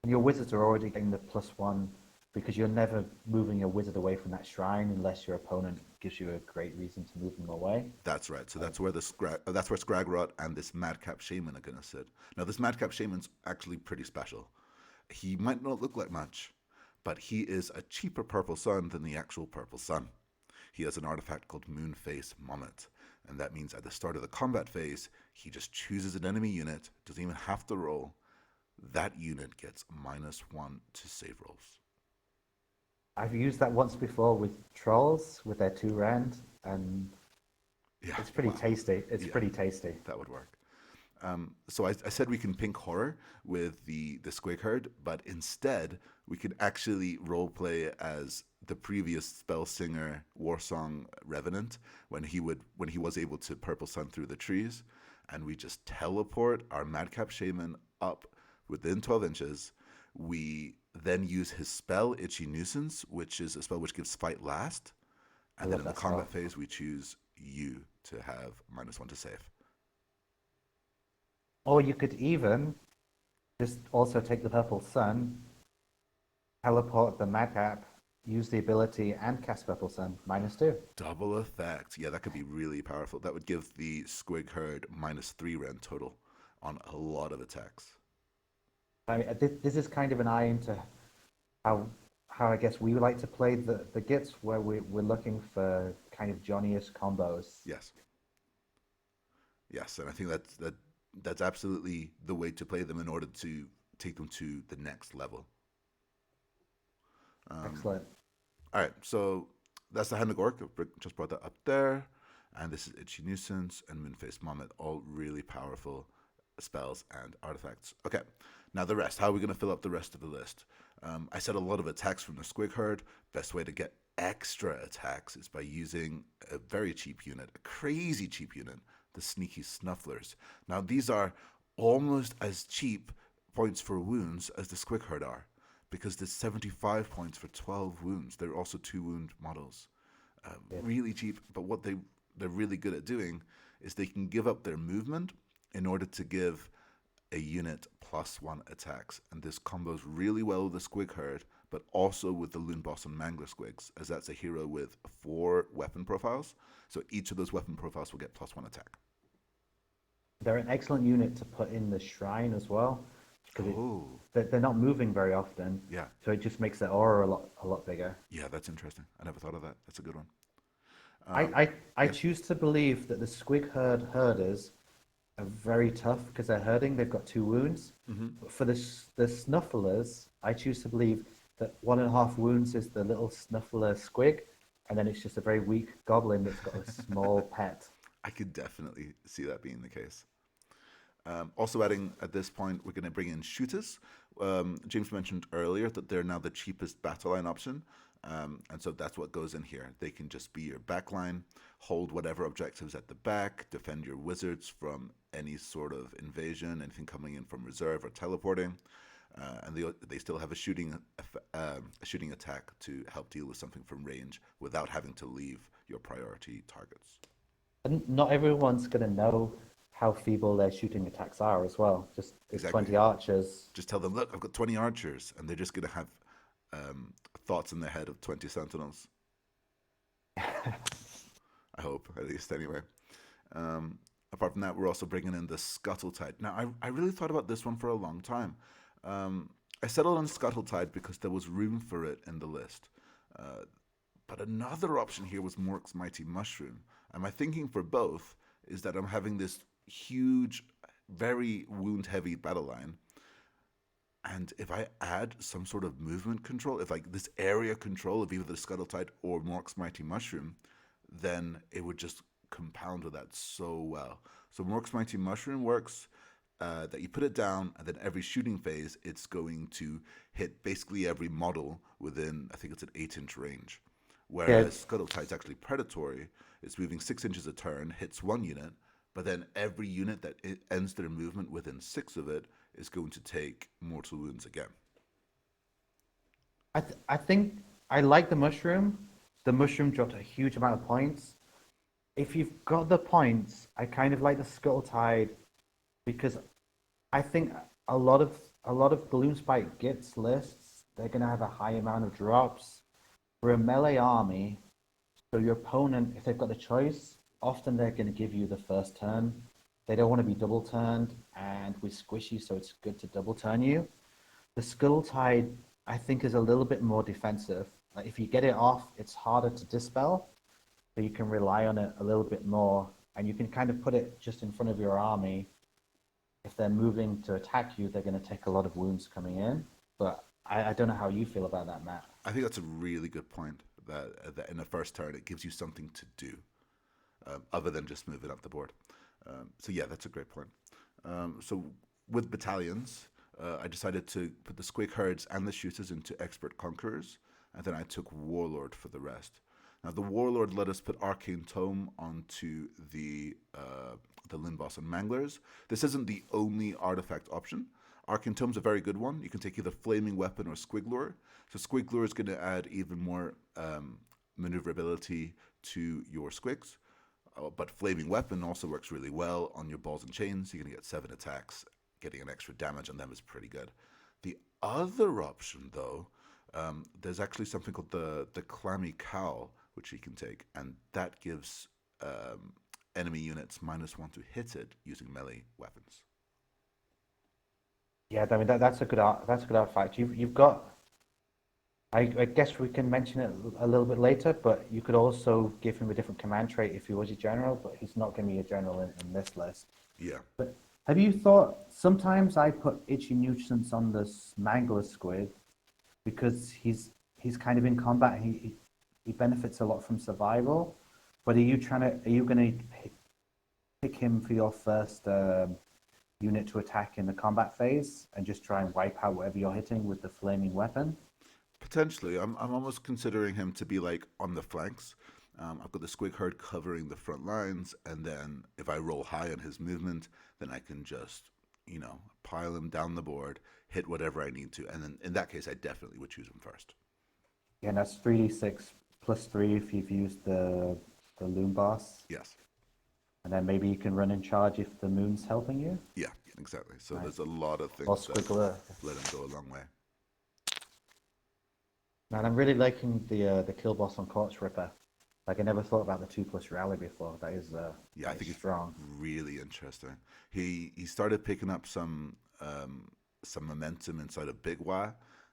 And your wizards are already getting the +1 because you're never moving your wizard away from that shrine unless your opponent gives you a great reason to move them away. That's right. So that's where Scragrot and this Madcap Shaman are going to sit. Now, this Madcap Shaman's actually pretty special. He might not look like much, but he is a cheaper purple sun than the actual purple sun. He has an artifact called Moonface Mommet, and that means at the start of the combat phase, he just chooses an enemy unit, doesn't even have to roll. That unit gets -1 to save rolls. I've used that once before with trolls with their 2-rand, and Yeah, it's pretty tasty. It's pretty tasty. That would work. So I said we can pink horror with the Squig Herd, but instead we can actually roleplay as the previous spell singer Warsong Revenant when he was able to purple sun through the trees, and we just teleport our Madcap Shaman up within 12 inches. We then use his spell Itchy Nuisance, which is a spell which gives fight last, and then in the combat phase we choose you to have -1 to save. Or you could even just also take the Purple Sun, teleport the Madcap, use the ability, and cast Purple Sun, -2. Double effect. Yeah, that could be really powerful. That would give the Squig Herd -3 rend total on a lot of attacks. I mean, this is kind of an eye into how I guess we would like to play the Gitz, where we're looking for kind of Johnny-ish combos. Yes, and I think that's absolutely the way to play them in order to take them to the next level. Excellent. All right, so that's the Hand of Gork. Just brought that up there. And this is Itchy Nuisance and Moonface Mommet, all really powerful spells and artifacts. Okay, now the rest. How are we going to fill up the rest of the list? I said a lot of attacks from the Squig Herd. Best way to get extra attacks is by using a very cheap unit, a crazy cheap unit, the Sneaky Snufflers. Now, these are almost as cheap points for wounds as the Squig Herd are, because there's 75 points for 12 wounds. They're also 2-wound models. Really cheap, but what they're really good at doing is they can give up their movement in order to give a unit +1 attacks, and this combos really well with the Squig Herd, but also with the Loon Boss and Mangler Squigs, as that's a hero with 4 weapon profiles, so each of those weapon profiles will get +1 attack. They're an excellent unit to put in the shrine as well, because they're not moving very often. Yeah. So it just makes the aura a lot bigger. Yeah, that's interesting. I never thought of that. That's a good one. I choose to believe that the Squig herders are very tough because they're herding. They've got 2 wounds. But for the Snufflers, I choose to believe that 1.5 wounds is the little Snuffler Squig, and then it's just a very weak goblin that's got a small pet. I could definitely see that being the case. Also adding at this point, we're going to bring in shooters. James mentioned earlier that they're now the cheapest battle line option. And so that's what goes in here. They can just be your backline, hold whatever objectives at the back, defend your wizards from any sort of invasion, anything coming in from reserve or teleporting. And they still have a shooting attack to help deal with something from range without having to leave your priority targets. And not everyone's going to know how feeble their shooting attacks are as well. Just Exactly. 20 archers. Just tell them, look, I've got 20 archers, and they're just going to have thoughts in their head of 20 sentinels. I hope, at least, anyway. Apart from that, we're also bringing in the Scuttletide. Now, I really thought about this one for a long time. I settled on Scuttletide because there was room for it in the list. But another option here was Mork's Mighty Mushroom. And my thinking for both is that I'm having this huge, very wound-heavy battle line. And if I add some sort of movement control, if like this area control of either the Scuttletide or Mork's Mighty Mushroom, then it would just compound with that so well. So Mork's Mighty Mushroom works that you put it down, and then every shooting phase, it's going to hit basically every model within, I think it's an 8-inch range. Whereas Scuttletide's actually predatory. It's moving 6 inches a turn, hits 1 unit, but then every unit that ends their movement within 6 of it is going to take mortal wounds again. I think I like the mushroom. The mushroom dropped a huge amount of points. If you've got the points, I kind of like the Scuttletide because I think a lot of Gloomspite Gitz lists, they're going to have a high amount of drops. For a melee army, so your opponent, if they've got the choice, often they're going to give you the first turn. They don't want to be double turned, and with squishy, so it's good to double turn you. The Scuttletide, I think, is a little bit more defensive. Like if you get it off, it's harder to dispel, so you can rely on it a little bit more, and you can kind of put it just in front of your army. If they're moving to attack you, they're going to take a lot of wounds coming in. But I don't know how you feel about that, Matt. I think that's a really good point, that in the first turn, it gives you something to do, other than just moving up the board. So yeah, that's a great point. So with battalions, I decided to put the Squig Herds and the shooters into Expert Conquerors, and then I took Warlord for the rest. Now the Warlord let us put Arcane Tome onto the Loon Boss and Manglers. This isn't the only artifact option. Arcane Tome's a very good one. You can take either Flaming Weapon or Squig Lure. So Squig Lure is going to add even more maneuverability to your Squigs. But Flaming Weapon also works really well on your balls and chains. You're going to get 7 attacks. Getting an extra damage on them is pretty good. The other option, though, there's actually something called the Clammy Cowl, which you can take. And that gives enemy units -1 to hit it using melee weapons. Yeah, I mean that's a good artifact. You've got. I guess we can mention it a little bit later, but you could also give him a different command trait if he was a general, but he's not going to be a general in this list. Yeah. But have you thought? Sometimes I put Itchy Nuisance on the Mangler Squid because he's kind of in combat. He benefits a lot from survival. But are you going to pick him for your first unit to attack in the combat phase and just try and wipe out whatever you're hitting with the flaming weapon. Potentially, I'm almost considering him to be like on the flanks. I've got the Squig herd covering the front lines, and then if I roll high on his movement, then I can just, pile him down the board, hit whatever I need to, and then in that case, I definitely would choose him first. Yeah, and that's 3d6 plus 3 if you've used the loom boss. Yes. And then maybe you can run in charge if the moon's helping you. Yeah, exactly. So there's a lot of Or things that squiggler. let him go a long way. Man, I'm really liking the kill boss on Corpse Ripper. Like I never thought about the 2+ rally before. That is Yeah, I think it's strong. really interesting. He started picking up some momentum inside of Big Y,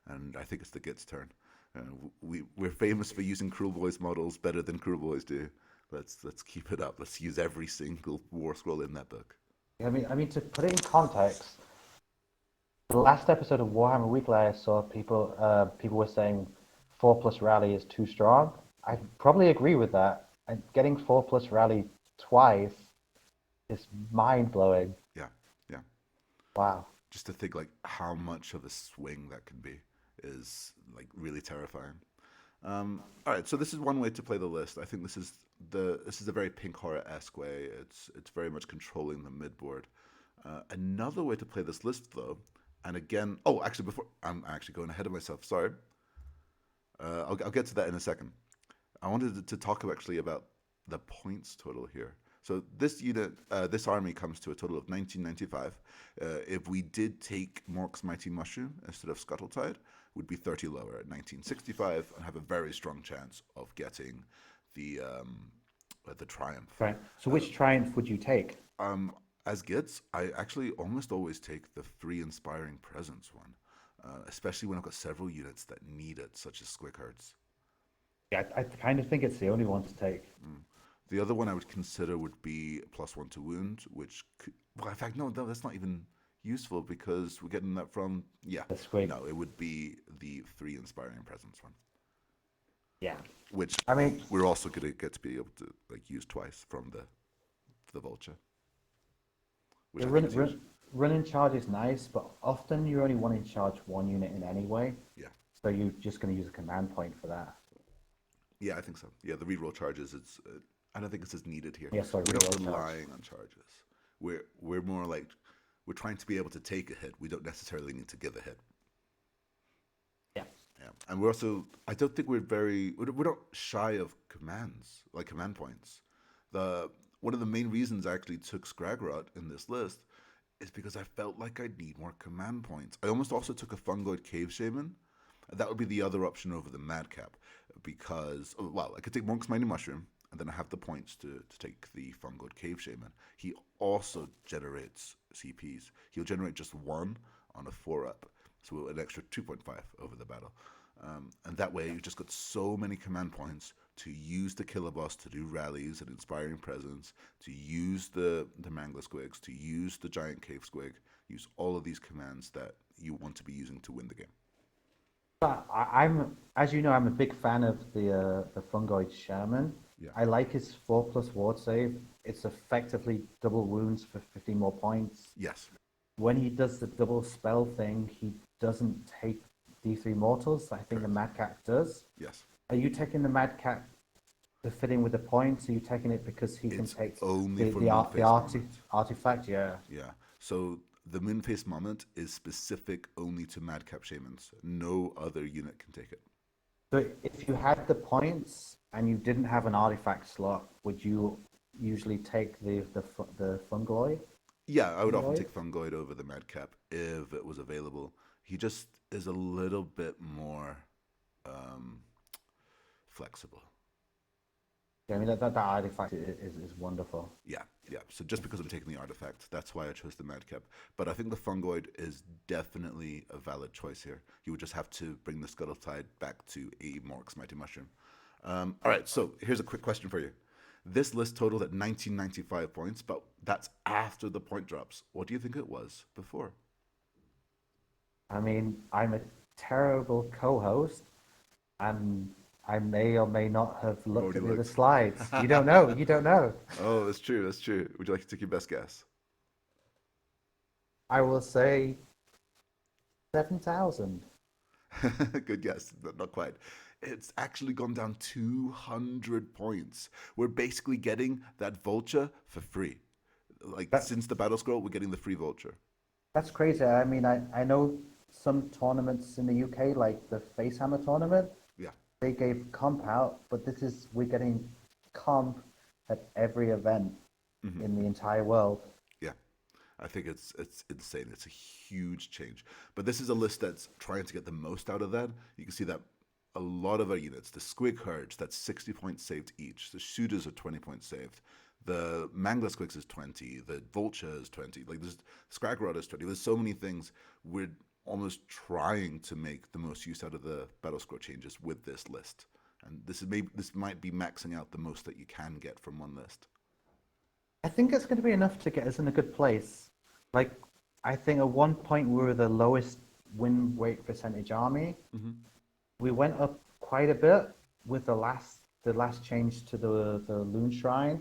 and I think it's the Gitz turn. We're famous for using Cruel Boys models better than Cruel Boys do. Let's keep it up. Let's use every single war scroll in that book. I mean to put it in context, the last episode of Warhammer Weekly, I saw people were saying 4+ rally is too strong. I probably agree with that. And getting 4+ rally twice is mind blowing. Yeah. Wow. Just to think like how much of a swing that can be is like really terrifying. All right, so this is one way to play the list. I think this is a very Pink Horror-esque way. It's very much controlling the midboard. Another way to play this list, though, and again, before I'm actually going ahead of myself. Sorry. I'll get to that in a second. I wanted to talk actually about the points total here. So this unit, this army comes to a total of 1995. If we did take Mork's Mighty Mushroom instead of Scuttletide, would be 30 lower at 1965 and have a very strong chance of getting the Triumph. Right. So which Triumph would you take? As Gitz, I actually almost always take the 3 Inspiring Presence one, especially when I've got several units that need it, such as Squig herds. Yeah, I kind of think it's the only one to take. The other one I would consider would be +1 to wound, which could, well, in fact, no, that's not even useful because we're getting that from, The Squig. No, it would be the 3 Inspiring Presence one. Yeah. Which I mean, we're also going to get to be able to like use twice from the Vulture. Which run in charge is nice, but often you only want to charge one unit in anyway. Yeah. So you're just going to use a command point for that. Yeah, I think so. Yeah, the reroll charges, I don't think it's as needed here. Yeah, sorry, we're not reroll relying on charges. We're more like, we're trying to be able to take a hit. We don't necessarily need to give a hit. Yeah. Yeah, and we're also, I don't think we're not shy of commands, like command points. One of the main reasons I actually took Scragrot in this list is because I felt like I'd need more command points. I almost also took a Fungoid Cave Shaman. That would be the other option over the Madcap, because, I could take Monk's Mighty Mushroom, and then I have the points to take the Fungoid Cave Shaman. He also generates CPs. He'll generate just 1 on a 4-up, so an extra 2.5 over the battle. And that way, you've just got so many command points to use the Killer Boss to do rallies and Inspiring Presence, to use the Mangler Squigs, to use the Giant Cave Squig, use all of these commands that you want to be using to win the game. I'm, as you know, I'm a big fan of the Fungoid Shaman. Yeah. I like his 4+ ward save. It's effectively double wounds for 15 more points. Yes. When he does the double spell thing, he doesn't take D3 mortals. I think the Madcap does. Yes. Are you taking the Madcap to fit in with the points? Are you taking it because he can take only the artifact? Yeah. Yeah. So the Moonface Moment is specific only to Madcap Shamans. No other unit can take it. So if you had the points and you didn't have an artifact slot, would you usually take the Fungoid? Yeah, I would often take Fungoid over the Madcap if it was available. He just is a little bit more flexible. Yeah, I mean that artifact is wonderful. Yeah. So just because I'm taking the artifact, that's why I chose the Madcap. But I think the Fungoid is definitely a valid choice here. You would just have to bring the Scuttletide back to a Mork's Mighty Mushroom. All right, so here's a quick question for you. This list totaled at 1995 points, but that's after the point drops. What do you think it was before? I mean, I'm a terrible co-host, and I may or may not have looked at the slides. You don't know. Oh, that's true. Would you like to take your best guess? I will say 7,000. Good guess, but not quite. It's actually gone down 200 points. We're basically getting that vulture for free. Like, That since the battle scroll, we're getting the free vulture. that's crazy. I mean, I know some tournaments in the UK, like the Facehammer tournament, Yeah. they gave comp out, but we're getting comp at every event in the entire world. Yeah. I think it's insane. It's a huge change. But this is a list that's trying to get the most out of that. You can see that a lot of our units, the Squig herds, that's 60 points saved each. The shooters are 20 points saved. The Mangler Squigs is 20. The Vulture is 20. Like, there's Scraggerod is 20. There's so many things. We're almost trying to make the most use out of the battle score changes with this list. And this might be maxing out the most that you can get from one list. I think it's going to be enough to get us in a good place. Like, I think at one point we were the lowest win rate percentage army. We went up quite a bit with the last change to the Loon Shrine.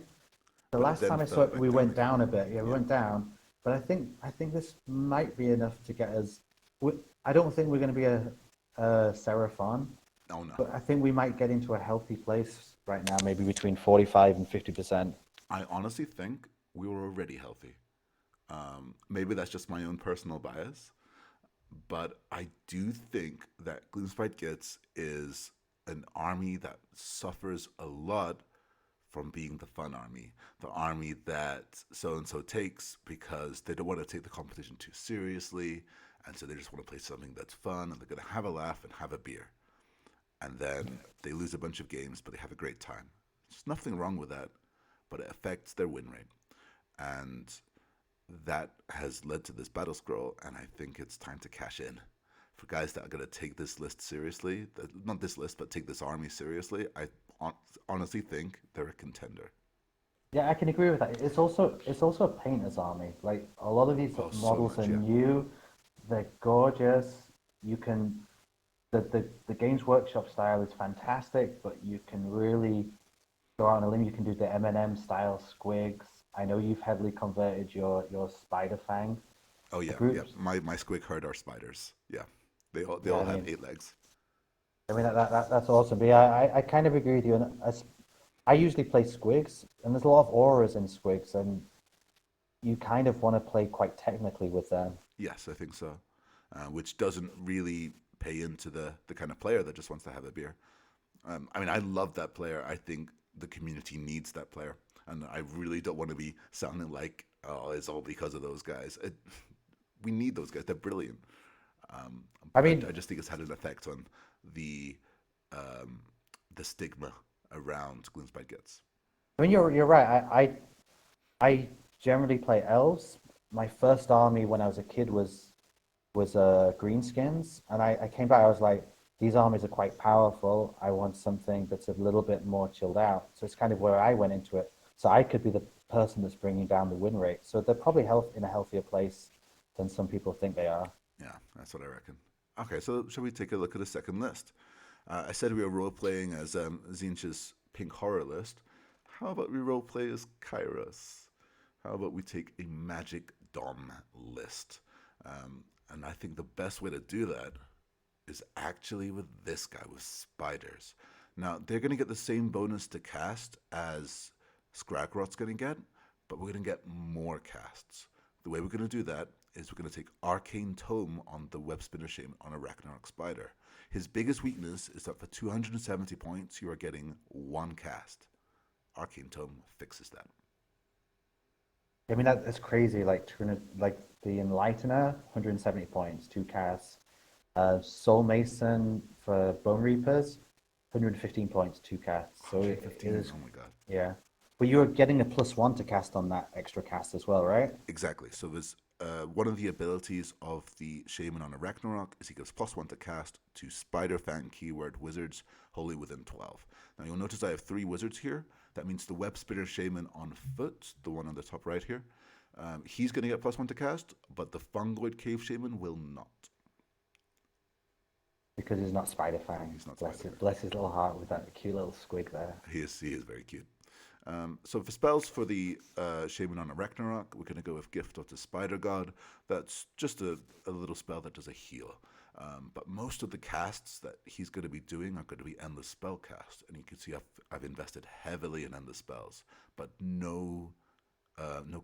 The But it last then time I saw fell it, back we down went again. down a bit. Yeah, we went down. But I think this might be enough to get us. I don't think we're going to be a Seraphon, Oh no. but I think we might get into a healthy place right now, maybe between 45 and 50%. I honestly think we were already healthy. Maybe that's just my own personal bias, but I do think that Gloomspite Gitz is an army that suffers a lot from being the fun army, the army that so and so takes because they don't want to take the competition too seriously, and so they just want to play something that's fun and they're going to have a laugh and have a beer. And then they lose a bunch of games, but they have a great time. There's nothing wrong with that, but it affects their win rate. And that has led to this battle scroll, and I think it's time to cash in. For guys that are going to take this list seriously, not this list, but take this army seriously, I honestly think they're a contender. Yeah, I can agree with that. It's also a painter's army. Like a lot of these Oh, so models much, are yeah. new, they're gorgeous. You can the Games Workshop style is fantastic, but you can really go out on a limb. You can do the M&M style squigs. I know you've heavily converted your Spider Fang Oh yeah, yeah. groups. My Squig herd are spiders. Yeah, they Yeah, all have 8 legs. I mean that's awesome. But yeah, I kind of agree with you. And I usually play squigs, and there's a lot of auras in squigs, and you kind of want to play quite technically with them. Yes, I think so. Which doesn't really pay into the kind of player that just wants to have a beer. I mean, I love that player. I think the community needs that player, and I really don't want to be sounding like, oh, it's all because of those guys. We need those guys. They're brilliant. I But mean, I just think it's had an effect on the um, the stigma around Gloomspite Gets. you're right. I generally play elves. My first army when I was a kid was greenskins, and I came back. I was like, these armies are quite powerful. I want something that's a little bit more chilled out. So it's kind of where I went into it. So I could be the person that's bringing down the win rate. So they're probably in a healthier place than some people think they are. Yeah, that's what I reckon. Okay, so shall we take a look at the second list? I said we were role playing as Zinch's pink horror list. How about we role play as Kairos? How about we take a magic dom list? And I think the best way to do that is actually with this guy with spiders. Now they're going to get the same bonus to cast as Scragrot's going to get, but we're going to get more casts. The way we're going to do that is we're going to take Arcane Tome on the Web Spinner Shaman on a Ragnarok Spider. His biggest weakness is that for 270 points, you are getting one cast. Arcane Tome fixes that. I mean that's crazy. Like like the Enlightener, 170 points, 2 casts. Soul Mason for Bone Reapers, 115 points, 2 casts. So it 115, is, oh my god. yeah. But you're getting a +1 to cast on that extra cast as well, right? Exactly. So there's one of the abilities of the Shaman on a Ragnarok is he gives +1 to cast to Spider Fang keyword wizards wholly within 12. Now you'll notice I have 3 wizards here. That means the Web Spinner Shaman on foot, the one on the top right here, he's going to get +1 to cast, but the Fungoid Cave Shaman will not. Because he's not Spider Fang. He's not Bless Spider it, bless his little heart with that cute little squig there. He is very cute. So for spells for the Shaman on a Ragnarok, we're going to go with Gift of the Spider God. That's just a little spell that does a heal. But most of the casts that he's going to be doing are going to be Endless Spell cast. And you can see I've invested heavily in Endless Spells, but no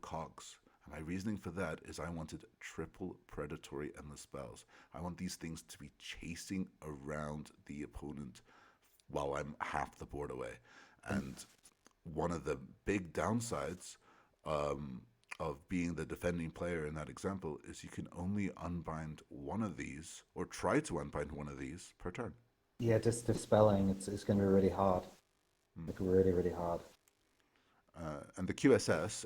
cogs. And my reasoning for that is I wanted triple predatory Endless Spells. I want these things to be chasing around the opponent while I'm half the board away. And one of the big downsides of being the defending player in that example is you can only unbind one of these, or try to unbind one of these per turn. Yeah, just dispelling, it's going to be really hard. Like really, really hard. And the QSS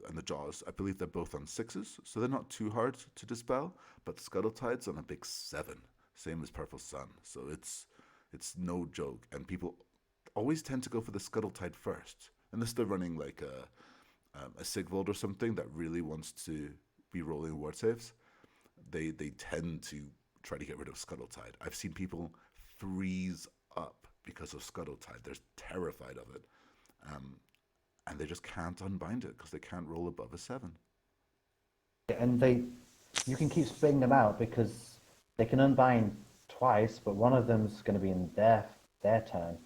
and the Jaws, I believe they're both on 6s, so they're not too hard to dispel, but Scuttletide's on a big 7, same as Purple Sun, so it's no joke, and people always tend to go for the Scuttlitide first, unless they're running like a Sigvold or something that really wants to be rolling ward saves. They tend to try to get rid of Scuttlitide. I've seen people freeze up because of Scuttlitide. They're terrified of it. And they just can't unbind it because they can't roll above a 7. And you can keep splitting them out because they can unbind twice, but one of them's going to be in their turn.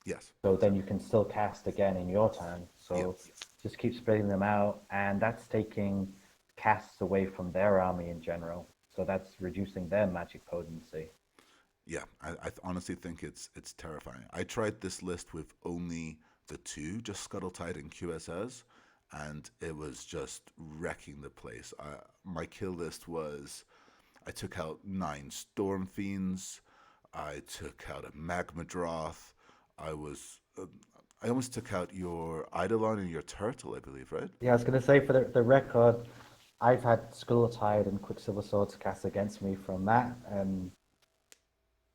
Yes. So then you can still cast again in your turn. So just keep splitting them out, and that's taking casts away from their army in general. So that's reducing their magic potency. Yeah, I honestly think it's terrifying. I tried this list with only the 2, just Scuttlitide and QSS, and it was just wrecking the place. My kill list was, I took out 9 Storm Fiends, I took out a Magmadroth, I almost took out your Eidolon and your Turtle, I believe, right? Yeah, I was going to say, for the record, I've had Scuttlitide and Quicksilver Swords cast against me from that, and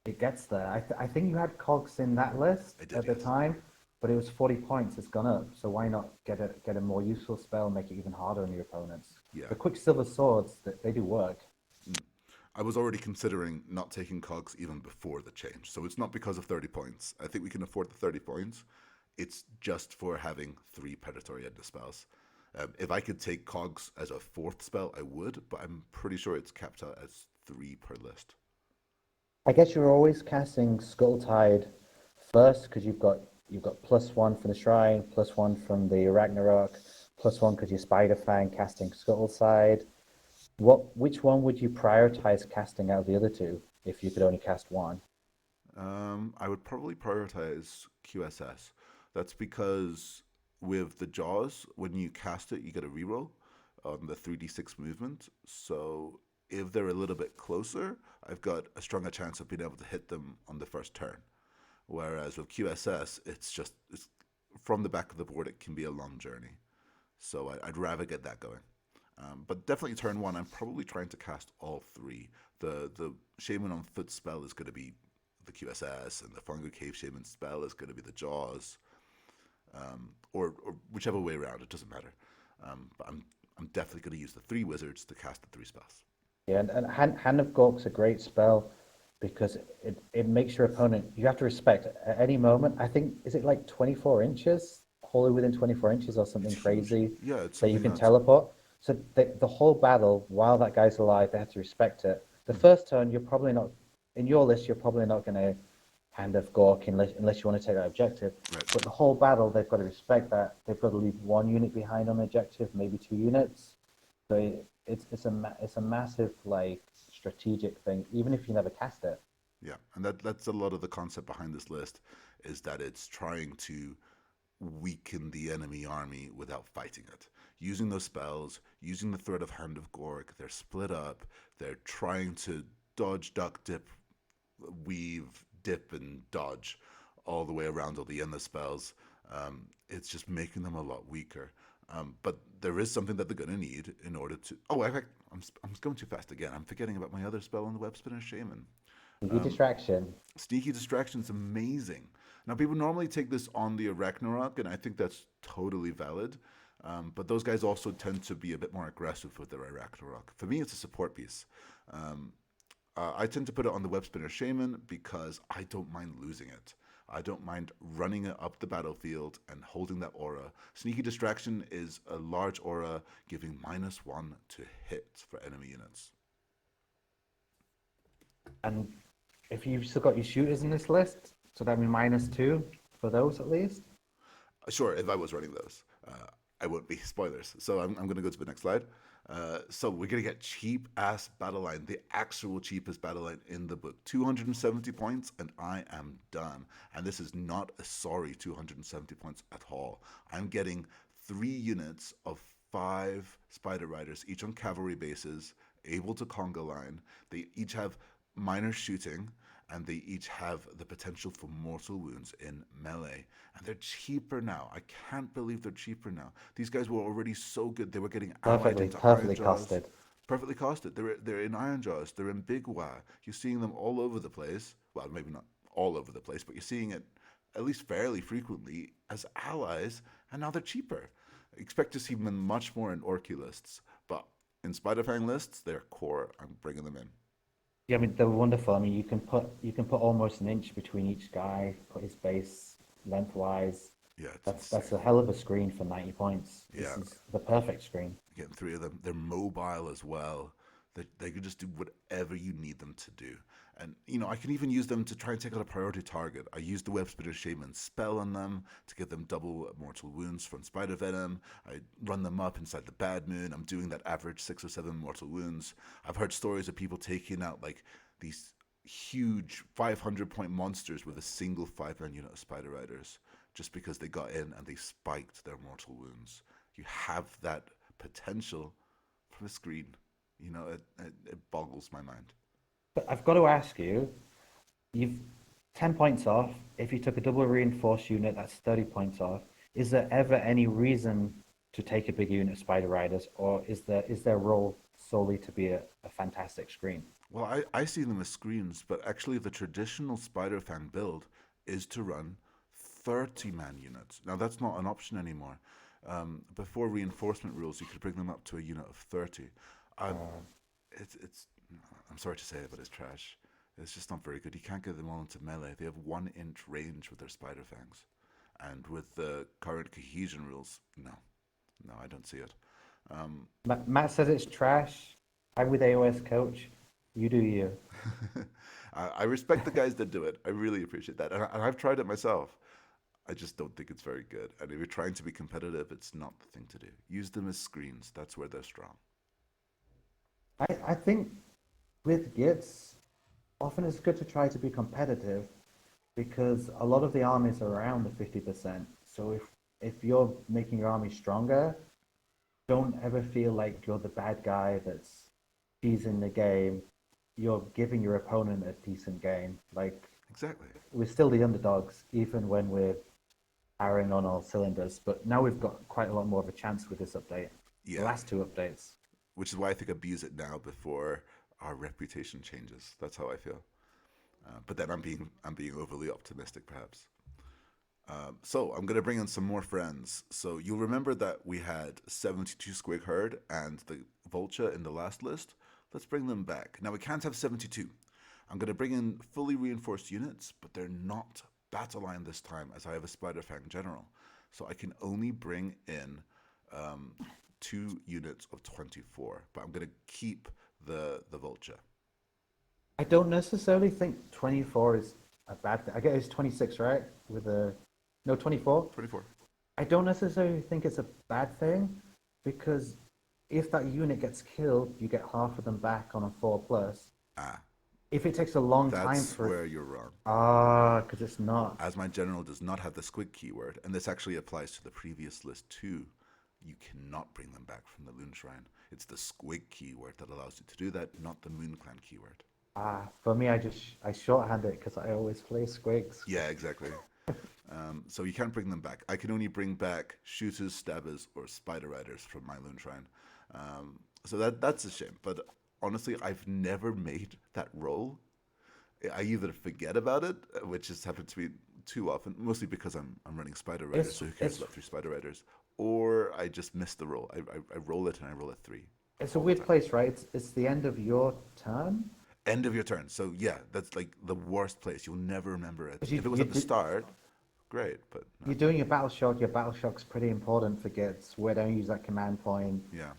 it gets there. I think you had cogs in that list at the time, but it was 40 points. It's gone up, so why not get a more useful spell, make it even harder on your opponents? Yeah. The Quicksilver Swords, they do work. I was already considering not taking cogs even before the change, so it's not because of 30 points. I think we can afford the 30 points. It's just for having 3 predatory endless spells. If I could take cogs as a 4th spell, I would, but I'm pretty sure it's capped out as 3 per list. I guess you're always casting Scuttlitide first because you've got +1 from the Shrine, +1 from the Ragnarok, +1 because you're Spider Fang casting Scuttlitide. Which one would you prioritize casting out of the other 2 if you could only cast one? I would probably prioritize QSS. That's because with the Jaws, when you cast it, you get a reroll on the 3d6 movement. So if they're a little bit closer, I've got a stronger chance of being able to hit them on the first turn. Whereas with QSS, it's from the back of the board, it can be a long journey. So I'd rather get that going. But definitely turn 1, I'm probably trying to cast all 3. The Shaman on Foot spell is going to be the QSS, and the Fungal Cave Shaman spell is going to be the Jaws. Or whichever way around, it doesn't matter. But I'm definitely going to use the 3 wizards to cast the 3 spells. Yeah, and Hand of Gork's a great spell because it makes your opponent, you have to respect at any moment. I think, is it like 24 inches? Wholly within 24 inches or something crazy? Yeah, it's so you can nuts. teleport. So the whole battle, while that guy's alive, they have to respect it. The first turn, you're probably not, in your list, you're probably not going to Hand of Gork unless you want to take that objective. Right. But the whole battle, they've got to respect that. They've got to leave 1 unit behind on the objective, maybe 2 units. So it's a massive like strategic thing, even if you never cast it. Yeah, and that's a lot of the concept behind this list, is that it's trying to weaken the enemy army without fighting it. Using those spells, using the threat of Hand of Gork, they're split up, they're trying to dodge, duck, dip, weave, dip, and dodge all the way around all the endless spells. It's just making them a lot weaker. But there is something that they're going to need in order to... Oh, I'm going too fast again. I'm forgetting about my other spell on the Web Spinner Shaman. Sneaky Distraction. Sneaky Distraction is amazing. Now, people normally take this on the Ragnarok, and I think that's totally valid. But those guys also tend to be a bit more aggressive with their Ragnarok. For me, it's a support piece. I tend to put it on the Web Spinner Shaman because I don't mind losing it. I don't mind running it up the battlefield and holding that aura. Sneaky Distraction is a large aura giving -1 to hit for enemy units. And if you've still got your shooters in this list, so that'd be -2 for those at least. Sure, if I was running those, I won't be. Spoilers. So I'm going to go to the next slide. So we're going to get cheap ass battle line, the actual cheapest battle line in the book. 270 points, and I am done. And this is not a sorry 270 points at all. I'm getting 3 units of 5 Spider Riders, each on cavalry bases, able to conga line. They each have minor shooting, and they each have the potential for mortal wounds in melee. And they're cheaper now. I can't believe they're cheaper now. These guys were already so good. They were getting allied into Perfectly Iron Jaws. costed. Perfectly costed. They're in Iron Jaws. They're in Big Wa. You're seeing them all over the place. Well, maybe not all over the place, but you're seeing it at least fairly frequently as allies, and now they're cheaper. Expect to see them much more in Orky lists, but in Spider-Fang lists, they're core. I'm bringing them in. Yeah, I mean they're wonderful. I mean you can put almost an inch between each guy, put his base lengthwise. Yeah, That's a hell of a screen for 90 points. This is the perfect screen. Getting 3 of them. They're mobile as well. They can just do whatever you need them to do. And, I can even use them to try and take out a priority target. I use the Web Spitter Shaman spell on them to give them double mortal wounds from Spider Venom. I run them up inside the Bad Moon. I'm doing that average 6 or 7 mortal wounds. I've heard stories of people taking out, like, these huge 500-point monsters with a single 5-man unit of Spider Riders just because they got in and they spiked their mortal wounds. You have that potential from a screen. It boggles my mind. But I've got to ask you, you've 10 points off. If you took a double reinforced unit, that's 30 points off. Is there ever any reason to take a big unit of Spider Riders, or is their role solely to be a fantastic screen? Well, I see them as screens, but actually the traditional Spider-Fang build is to run 30-man units. Now, that's not an option anymore. Before reinforcement rules, you could bring them up to a unit of 30. It's I'm sorry to say it, but it's trash. It's just not very good. You can't get them all into melee. They have 1-inch range with their Spider Fangs. And with the current cohesion rules, no, I don't see it. Matt says it's trash. I'm with AOS Coach. You do you. I respect the guys that do it. I really appreciate that. And I've tried it myself. I just don't think it's very good. And if you're trying to be competitive, it's not the thing to do. Use them as screens. That's where they're strong. I think with Gitz, often it's good to try to be competitive because a lot of the armies are around the 50%. So if you're making your army stronger, don't ever feel like you're the bad guy that's teasing the game. You're giving your opponent a decent game. Like, exactly. We're still the underdogs, even when we're firing on all cylinders. But now we've got quite a lot more of a chance with this update. Yeah. The last 2 updates. Which is why I think abuse it now before our reputation changes. That's how I feel. But then I'm being overly optimistic, perhaps. So I'm going to bring in some more friends. So you'll remember that we had 72 Squig Herd and the Vulture in the last list. Let's bring them back. Now we can't have 72. I'm going to bring in fully reinforced units, but they're not battle line this time, as I have a Spider Fang General. So I can only bring in 2 units of 24, but I'm going to keep the Vulture. I don't necessarily think 24 is a bad thing. I guess it's 26, right? No, 24? 24. I don't necessarily think it's a bad thing because if that unit gets killed, you get half of them back on a 4+. If it takes a long time That's where you're wrong. Because it's not. As my general does not have the Squig keyword, and this actually applies to the previous list too, you cannot bring them back from the Loon Shrine. It's the Squig keyword that allows you to do that, not the Moon Clan keyword. For me, I shorthand it because I always play Squigs. Yeah, exactly. So you can't bring them back. I can only bring back Shooters, Stabbers, or Spider Riders from my Loon Shrine. So that's a shame. But honestly, I've never made that roll. I either forget about it, which has happened to me too often, mostly because I'm running Spider Riders, so who cares about 3 Spider Riders? Or I just miss the roll. I roll it and I roll a 3. It's a weird place, right? It's the end of your turn. End of your turn. So yeah, that's like the worst place. You'll never remember it. 'Cause If it was at the start, great, but no. you're doing your battle shock. Your battle shock's pretty important for Gitz. Where don't you use that command point? Yeah.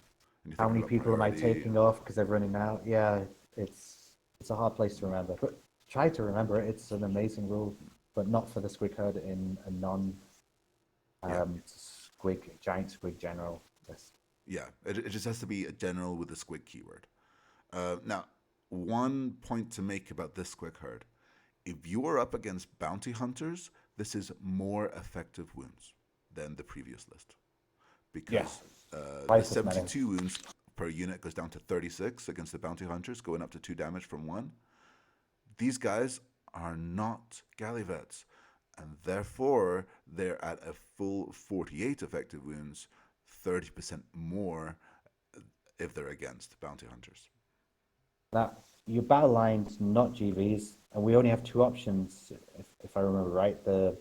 And you're How thinking many about people am I priority. taking off because they're running out? Yeah, it's a hard place to remember. But try to remember it. It's an amazing rule, but not for the Squig herd in a non Yeah. giant Squig general list. Yeah. It just has to be a general with the squig keyword. Now, one point to make about this squig herd. If you are up against bounty hunters, this is more effective wounds than the previous list. Because the Twice as many. 72 wounds per unit goes down to 36 against the bounty hunters, going up to 2 damage from 1. These guys are not Gallivets, and therefore they're at a full 48 effective wounds, 30% more if they're against bounty hunters. Now, your battle line's not GVs, and we only have two options, if I remember right. The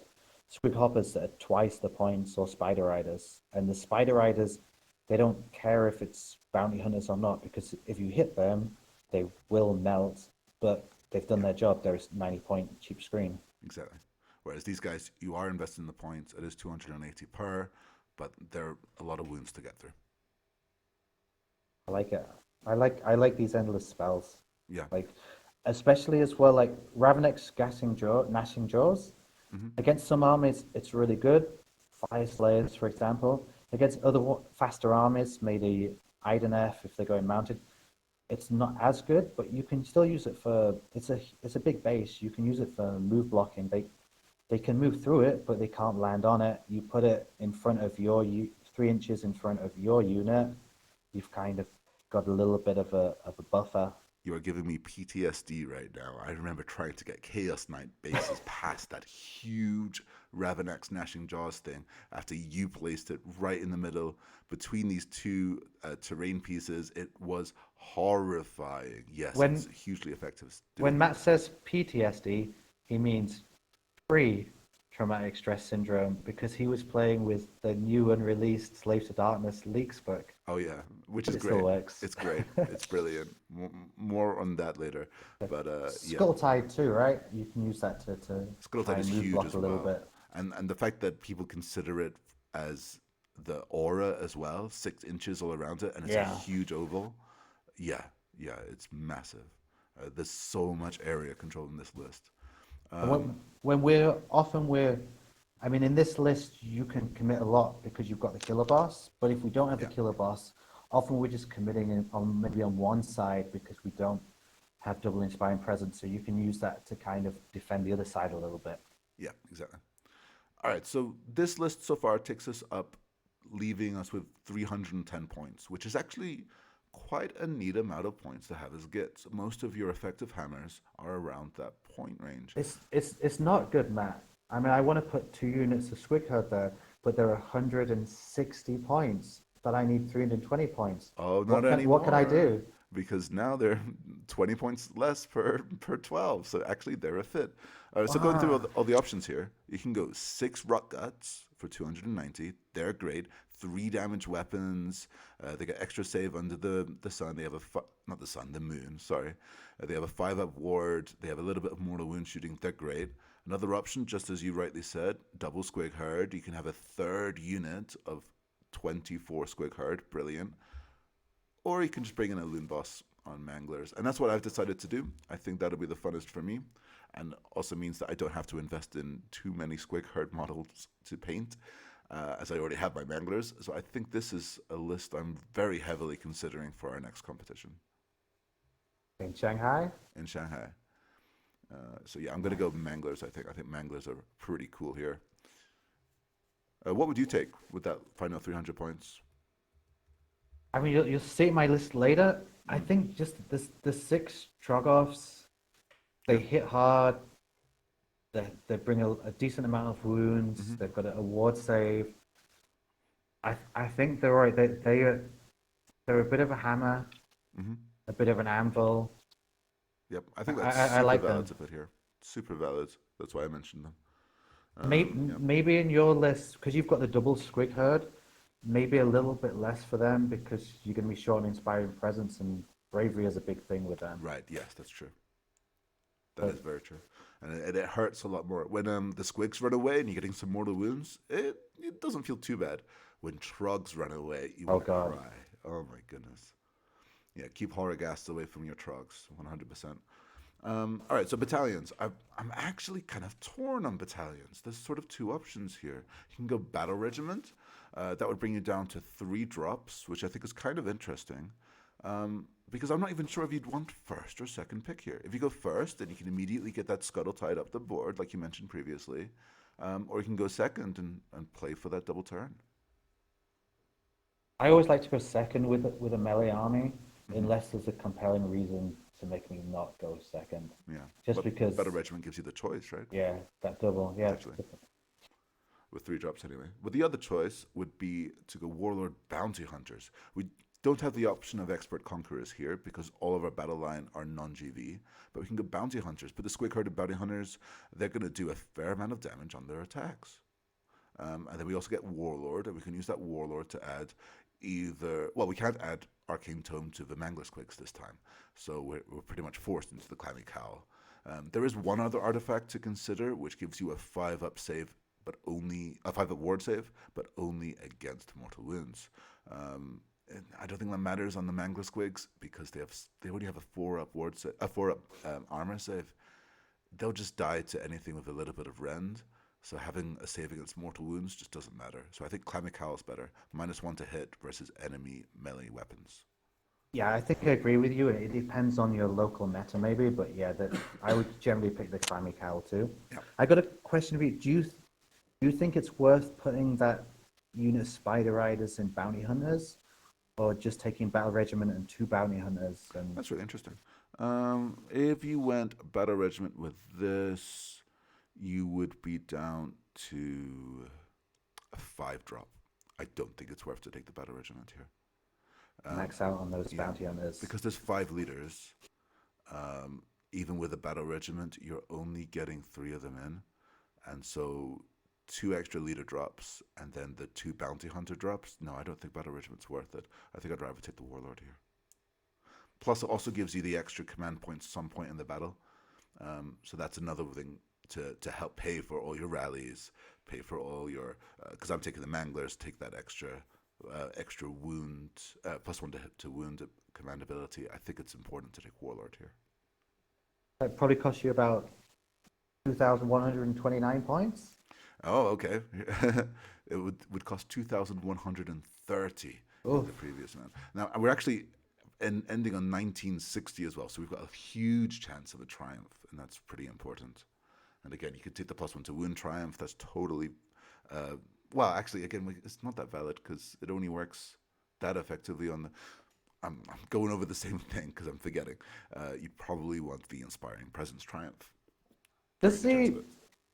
Squig Hoppers that are twice the points, or Spider Riders. And the Spider Riders, they don't care if it's bounty hunters or not, because if you hit them, they will melt, but they've done their job. There's 90-point cheap screen. Exactly. Whereas these guys, you are investing the points. It is 280 per, but there are a lot of wounds to get through. I like it. I like these endless spells. Yeah. Like, especially as well, like Ravenek's Gnashing Jaws. Against some armies, it's really good. Fire Slayers, for example. Against other faster armies, maybe Idenef if they're going mounted, it's not as good, but you can still use it for. It's a big base. You can use it for move blocking. They can move through it, but they can't land on it. You put it in front of 3 inches in front of your unit. You've kind of got a little bit of a buffer. You are giving me PTSD right now. I remember trying to get Chaos Knight bases past that huge Ravenek's Gnashing Jaws thing after you placed it right in the middle between these two terrain pieces. It was horrifying. Yes, it's hugely effective. When Matt says PTSD, he means pre-traumatic stress syndrome, because he was playing with the new unreleased Slave to Darkness leaks book. Oh yeah, which is It great. still works. It's great. It's brilliant. More on that later. But yeah, Skull Tide too, right? You can use that to Skull try Tide is and move huge block as a little well. bit. And the fact that people consider it as the aura as well, 6 inches all around it, and it's a huge oval. Yeah, it's massive. There's so much area control in this list. When I mean, in this list, you can commit a lot because you've got the killer boss. But if we don't have the killer boss, often we're just committing maybe on one side because we don't have double inspiring presence. So you can use that to kind of defend the other side a little bit. Yeah, exactly. All right, so this list so far takes us up, leaving us with 310 points, which is actually quite a neat amount of points to have as Gitz. Most of your effective hammers are around that point range. It's not good, Matt. I mean, I want to put 2 units of Squig Herd there, but there are 160 points, but I need 320 points. Oh, not anymore. What can I do? Because now they're 20 points less per 12, so actually they're a fit. So going through all the options here, you can go 6 Rock Guts for 290. They're great. 3 damage weapons. They get extra save under the sun. They have the moon. Sorry. They have a 5-up ward. They have a little bit of mortal wound shooting. They're great. Another option, just as you rightly said, double Squig Herd. You can have a 3rd unit of 24 Squig Herd. Brilliant. Or you can just bring in a Loon Boss on Manglers. And that's what I've decided to do. I think that'll be the funnest for me. And also means that I don't have to invest in too many Squig Herd models to paint, as I already have my Manglers. So I think this is a list I'm very heavily considering for our next competition. In Shanghai? In Shanghai. So yeah, I'm going to go Manglers, I think. I think Manglers are pretty cool here. What would you take with that final 300 points? I mean, you'll see my list later. I think just the 6 Trogoffs, they hit hard. They bring a decent amount of wounds. Mm-hmm. They've got a ward save. I think they're right. They're a bit of a hammer, mm-hmm. a bit of an anvil. Yep, I think that's super like valid them. to put here. Super valid. That's why I mentioned them. Maybe in your list, because you've got the double Squig Herd, maybe a little bit less for them because you're going to be short on inspiring presence and bravery is a big thing with them. Right, yes, that's true. That But is very true. And it hurts a lot more. When the squigs run away and you're getting some mortal wounds, it doesn't feel too bad. When trogs run away, you oh want to god, cry. Oh my goodness. Yeah, keep horror gas away from your trogs, 100%. All right, so battalions. I'm actually kind of torn on battalions. There's sort of two options here. You can go battle regiment. That would bring you down to 3 drops, which I think is kind of interesting. Because I'm not even sure if you'd want first or second pick here. If you go first, then you can immediately get that scuttle tied up the board, like you mentioned previously. Or you can go second and play for that double turn. I always like to go second with a melee army, Mhm. unless there's a compelling reason to make me not go second. Yeah. Just But because, battle regiment gives you the choice, right? yeah, that double, yeah. Actually. With 3 drops anyway. But the other choice would be to go Warlord Bounty Hunters. We don't have the option of Expert Conquerors here because all of our battle line are non-GV, but we can go Bounty Hunters. But the Squig Herded Bounty Hunters, they're going to do a fair amount of damage on their attacks. And then we also get Warlord, and we can use that Warlord to add either... Well, we can't add Arcane Tome to the Mangler Squigs this time, so we're pretty much forced into the Clammy Cowl. There is one other artifact to consider, which gives you a 5-up save, but only a 5-up ward save, but only against mortal wounds. And I don't think that matters on the Mangler Squigs because they already have a 4-up armor save. They'll just die to anything with a little bit of rend. So having a save against mortal wounds just doesn't matter. So I think Clammy Cowl is better. -1 to hit versus enemy melee weapons. Yeah, I think I agree with you. It depends on your local meta, maybe, but yeah, I would generally pick the Clammy Cowl too. Yeah. I got a question for you. Do you think it's worth putting that unit of Spider Riders in Bounty Hunters, or just taking Battle Regiment and 2 Bounty Hunters? And That's really interesting. If you went Battle Regiment with this, you would be down to a 5-drop. I don't think it's worth to take the Battle Regiment here. max out on those Yeah, Bounty Hunters. because there's 5 leaders. Even with a Battle Regiment, you're only getting 3 of them in. And so 2 extra leader drops and then the 2 Bounty Hunter drops. No, I don't think Battle Regiment's worth it. I think I'd rather take the Warlord here. Plus, it also gives you the extra command points some point in the battle. So that's another thing to help pay for all your rallies, pay for all your... Because I'm taking the Manglers, take that extra wound, +1 to wound command ability. I think it's important to take Warlord here. That probably cost you about 2,129 points. Oh, okay. It would cost 2,130 in the previous one. Now, we're actually ending on 1960 as well, so we've got a huge chance of a triumph, and that's pretty important. And again, you could take the +1 to wound triumph. That's totally... well, actually, again, it's not that valid because it only works that effectively on the... I'm going over the same thing because I'm forgetting. You probably want the Inspiring Presence triumph. Does the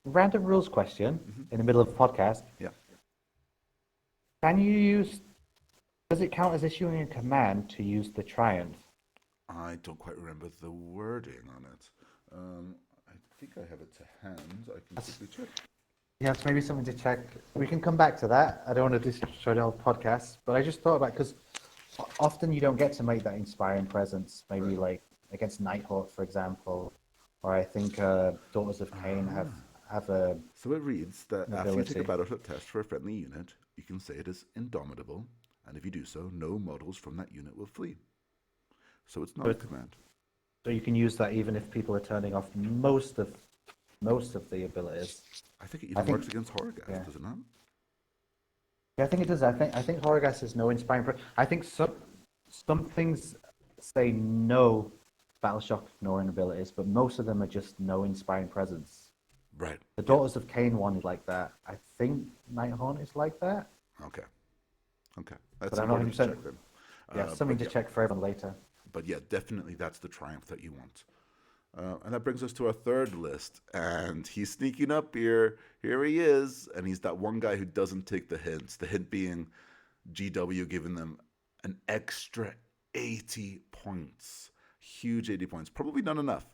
random rules question in the middle of the podcast, Yeah. can you use... Does it count as issuing a command to use the triumph? I don't quite remember the wording on it. I think I have it to hand. I can quickly check. Yeah, it's maybe something to check. We can come back to that. I don't want to destroy the whole podcast, but I just thought about, because often you don't get to make that Inspiring Presence, maybe like against Nighthawk, for example, or I think Daughters of Cain have a... So it reads that after you take a ability. battleship test for a friendly unit, you can say it is indomitable, and if you do so, no models from that unit will flee. So it's not a command. So you can use that even if people are turning off most of the abilities. I think it even works against Horrorghast, yeah. does it not? Yeah, I think it does. I think Horrorghast is no Inspiring Presence. I think some things say no Battle Shock ignoring abilities, but most of them are just no Inspiring Presence. Right. The Daughters of Cain one is like that. I think Nighthawk is like that. Okay. But That's I'm not important to 100%. check then. Yeah, something to check for everyone later. But yeah, definitely that's the triumph that you want. And that brings us to our third list. And he's sneaking up here. Here he is. And he's that one guy who doesn't take the hints. The hint being GW giving them an extra 80 points. Huge 80 points. Probably not enough.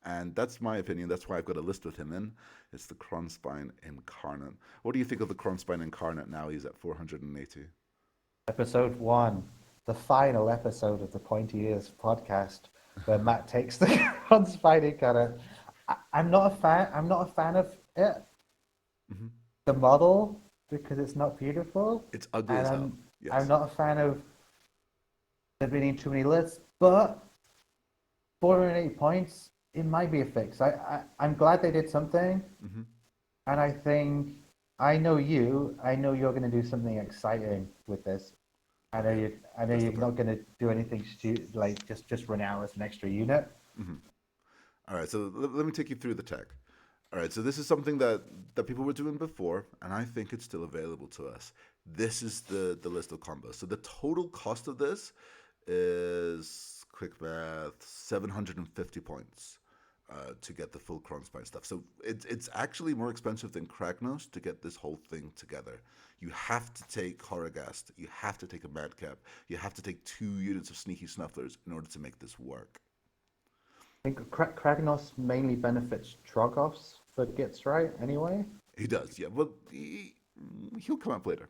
And that's my opinion. That's why I've got a list with him in. It's the Cronspine Incarnate. What do you think of the Cronspine Incarnate now? He's at 480. Episode 1. the final episode of the Pointy Ears podcast where Matt takes the Cronspine Incarnate. I'm not a fan. I'm not a fan of it. Hmm. The model because it's not beautiful. It's ugly And as hell. I'm Yes. not a fan of there being too many lists, but 480 points, it might be a fix. I'm glad they did something, Hmm. and I think I know you. I know you're going to do something exciting with this. I know you. I know That's the you're plan. not going to do anything like just run out as an extra unit. Hmm. All right, so let me take you through the tech. All right, so this is something that people were doing before, and I think it's still available to us. This is the list of combos. So the total cost of this is, quick math, 750 points to get the full Cronspine stuff. So it's actually more expensive than Kragnos to get this whole thing together. You have to take Horrorghast, you have to take a Madcap, you have to take 2 units of Sneaky Snufflers in order to make this work. I think Kragnos mainly benefits Trogoffs for Gitz, right? Anyway. He does, yeah. Well, he'll come up later.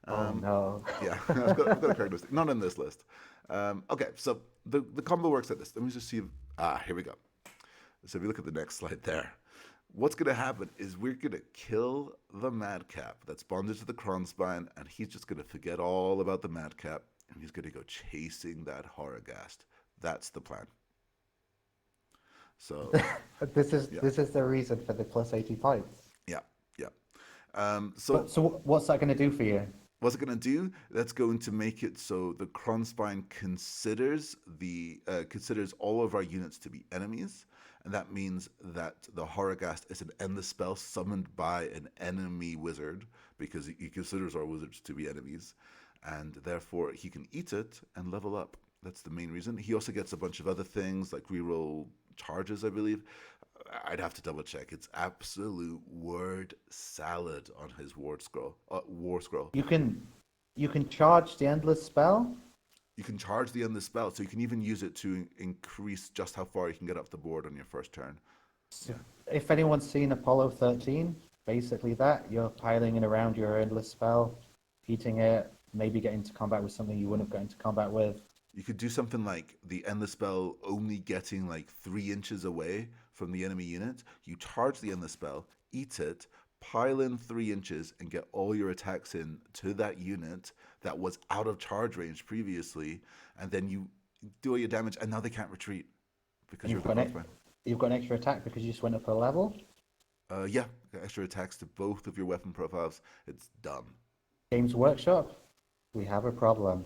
Oh no. Yeah, I've got a Kragnos. Not on this list. Okay, so the combo works like this. Let me just see. Here we go. So if you look at the next slide there, what's going to happen is we're going to kill the Madcap that's bonded to the Cronspine, and he's just going to forget all about the Madcap, and he's going to go chasing that Horrorghast. That's the plan. So This is yeah, the reason for the plus 80 points. yeah, yeah. So So what's that going to do for you? what's it going to do? That's going to make it so the Cronspine considers considers all of our units to be enemies, and that means that the Horrorghast is an endless spell summoned by an enemy wizard because he considers our wizards to be enemies, and therefore he can eat it and level up. That's the main reason. He also gets a bunch of other things like reroll charges, I believe. I'd have to double check. It's absolute word salad on his war scroll. You can charge the endless spell. You can charge the endless spell, so you can even use it to increase just how far you can get up the board on your first turn. Yeah. If anyone's seen Apollo 13, basically that you're piling in around your endless spell, eating it, maybe getting into combat with something you wouldn't have got into combat with. You could do something like the endless spell only getting like 3 inches away from the enemy unit. You charge the endless spell, eat it, pile in 3 inches, and get all your attacks in to that unit that was out of charge range previously, and then you do all your damage, and now they can't retreat because you're the Cronspine. You've got an extra attack because you just went up a level. Yeah, extra attacks to both of your weapon profiles. It's done. Games Workshop, we have a problem.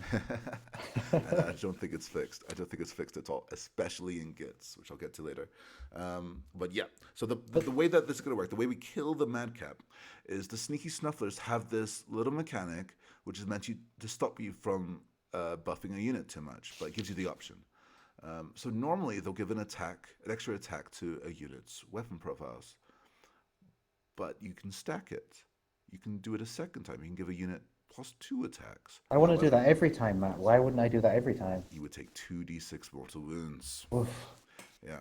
I don't think it's fixed. I don't think it's fixed at all, especially in Gitz, which I'll get to later. But yeah, so the way that this is going to work, the way we kill the Madcap, is the Sneaky Snufflers have this little mechanic which is meant to stop you from buffing a unit too much, but it gives you the option. So normally they'll give an extra attack to a unit's weapon profiles, but you can stack it. You can do it a second time. You can give a unit +2 attacks. I want to do that every time, Matt. Why wouldn't I do that every time? You would take 2d6 mortal wounds. Oof. Yeah,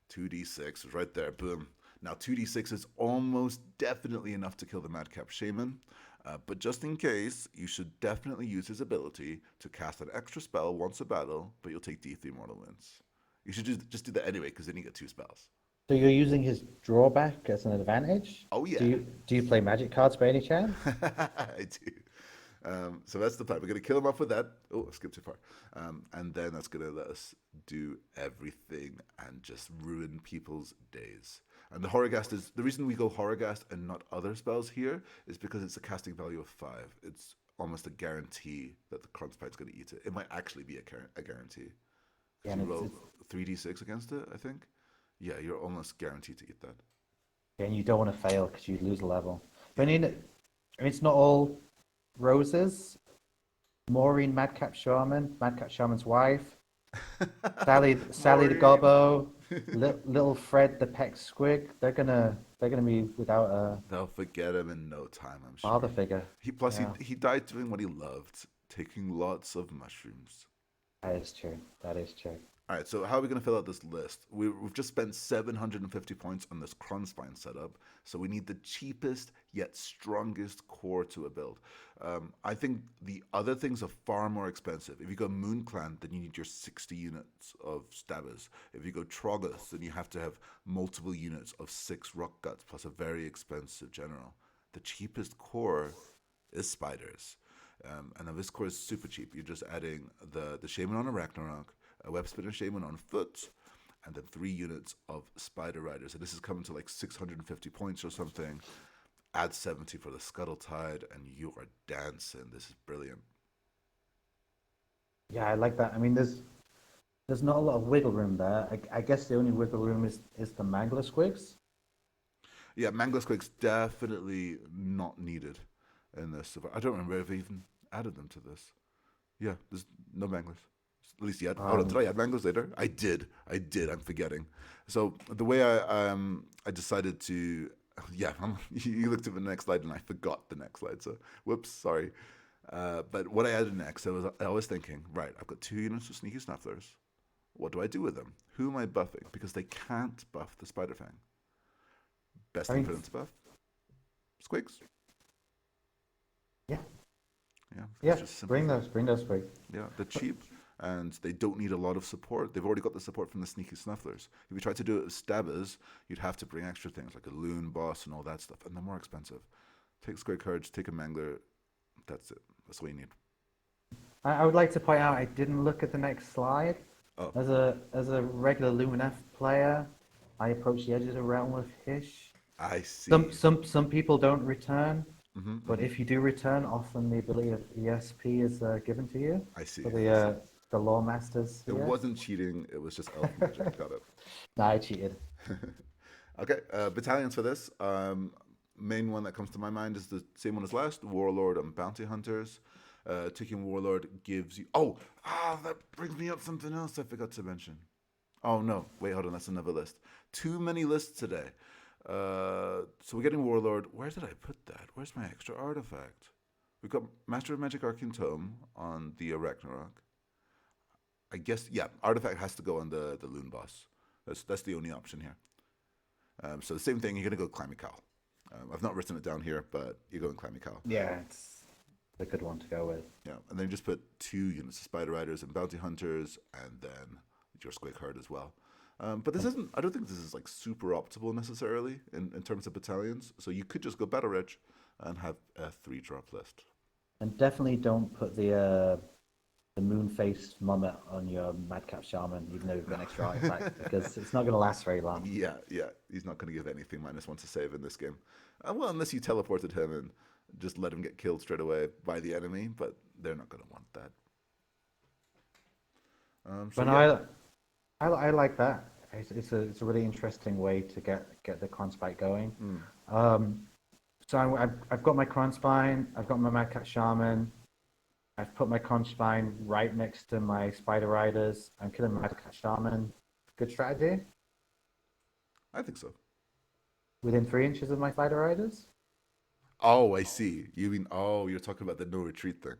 2d6 is right there. Boom. Now 2d6 is almost definitely enough to kill the Madcap Shaman. But just in case, you should definitely use his ability to cast an extra spell once a battle, but you'll take d3 mortal wounds. You should just do that anyway, because then you get 2 spells. So you're using his drawback as an advantage? Oh, yeah. Do you play magic cards by any chance? I do. So that's the plan. We're going to kill him off with that. Oh, I skipped too far. And then that's going to let us do everything and just ruin people's days. And the Horrorghast is, the reason we go Horrorghast and not other spells here is because it's a casting value of 5. It's almost a guarantee that the Cronspine's going to eat it. It might actually be a guarantee. Yeah, you roll 3d6 against it, I think. Yeah, you're almost guaranteed to eat that. And you don't want to fail because you lose a level. But it's not all roses. Maureen, Madcap Shaman's wife, Sally the Gobbo, little Fred the Peck Squig. They're gonna be without a. They'll forget him in no time, I'm sure. Father figure. He died doing what he loved, taking lots of mushrooms. That is true. All right, so how are we going to fill out this list? We've just spent 750 points on this Cronspine setup, so we need the cheapest yet strongest core to a build. I think the other things are far more expensive. If you go Moon Clan, then you need your 60 units of stabbers. If you go Troggos, then you have to have multiple units of 6 rock guts plus a very expensive general. The cheapest core is spiders. And then this core is super cheap. You're just adding the Shaman on a Ragnarok, a Web Spinner Shaman on foot, and then 3 units of Spider Riders. And this is coming to like 650 points or something. Add 70 for the Scuttle Tide, and you are dancing. This is brilliant. Yeah, I like that. I mean, there's not a lot of wiggle room there. I guess the only wiggle room is the Mangler Squigs. Yeah, Mangler Squig's definitely not needed in this. I don't remember if I even added them to this. Yeah, there's no Manglers. At least yet. Hold on, did I add Manglers later? I did. I'm forgetting. So the way I decided to, yeah, you looked at the next slide and I forgot the next slide. So whoops, sorry. But what I added next, I was thinking, right, I've got 2 units of Sneaky Snufflers. What do I do with them? Who am I buffing? Because they can't buff the Spider Fang. Best thing for them to buff? Squigs. Yeah. Yeah. Yeah. Bring those Squigs. Yeah, they're cheap and they don't need a lot of support. They've already got the support from the Sneaky Snufflers. If you try to do it with stabbers, you'd have to bring extra things like a loon boss and all that stuff, and they're more expensive. Take Squig Courage, take a Mangler. That's it. That's what you need. I would like to point out I didn't look at the next slide. Oh. As a regular Lumineth player, I approach the edge of the realm with Hish. I see. Some people don't return, but if you do return, often the ability of ESP is given to you. I see. For the Lore Masters. It wasn't cheating. It was just elf magic. Got it. Nah, I cheated. Okay, battalions for this. Main one that comes to my mind is the same one as last, Warlord and Bounty Hunters. Taking Warlord gives you... that brings me up something else I forgot to mention. Oh, no. Wait, hold on. That's another list. Too many lists today. So we're getting Warlord. Where did I put that? Where's my extra artifact? We've got Master of Magic Arcane Tome on the Ragnarok. I guess, yeah, artifact has to go on the Loon Boss. That's the only option here. So the same thing, you're going to go Climby Cow. I've not written it down here, but you're going Climby Cow. Yeah, it's a good one to go with. Yeah, and then you just put 2 units of Spider Riders and Bounty Hunters, and then your Squig Herd as well. But this isn't, I don't think this is like super optimal necessarily in terms of battalions. So you could just go Battle Reg and have a 3-drop list. And definitely don't put the moon-faced mummet on your Madcap Shaman, even though you've got an extra artifact, because it's not going to last very long. Yeah, he's not going to give anything -1 to save in this game. Well, unless you teleported him and just let him get killed straight away by the enemy, but they're not going to want that. But yeah. I like that. It's a really interesting way to get the Cronspite going. So I've got my Cronspine, I've got my Madcap Shaman, I've put my Cronspine right next to my Spider Riders. I'm killing my Madcap Shaman. Good strategy? I think so. Within 3 inches of my Spider Riders? Oh, I see. You mean, you're talking about the no retreat thing.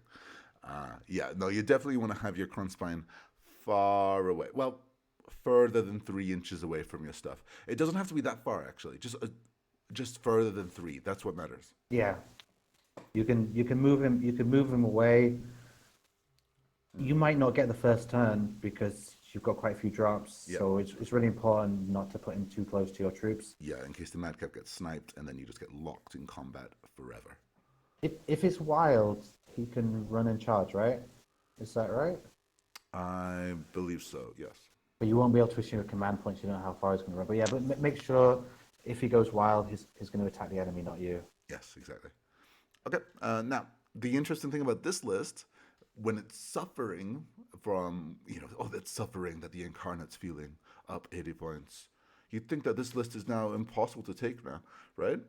Yeah, no, you definitely want to have your Cronspine far away. Well, further than 3 inches away from your stuff. It doesn't have to be that far, actually. Just further than 3. That's what matters. Yeah. You can move him. You can move him away. You might not get the first turn because you've got quite a few drops. Yep. So it's really important not to put him too close to your troops. Yeah, in case the Madcap gets sniped and then you just get locked in combat forever. If it's wild, he can run and charge, right? Is that right? I believe so, yes. But you won't be able to issue a command point, so you don't know how far he's going to run. But yeah, but make sure if he goes wild, he's going to attack the enemy, not you. Yes, exactly. Okay, now, the interesting thing about this list, when it's suffering from, that suffering that the Incarnate's feeling, up 80 points, you'd think that this list is now impossible to take now, right?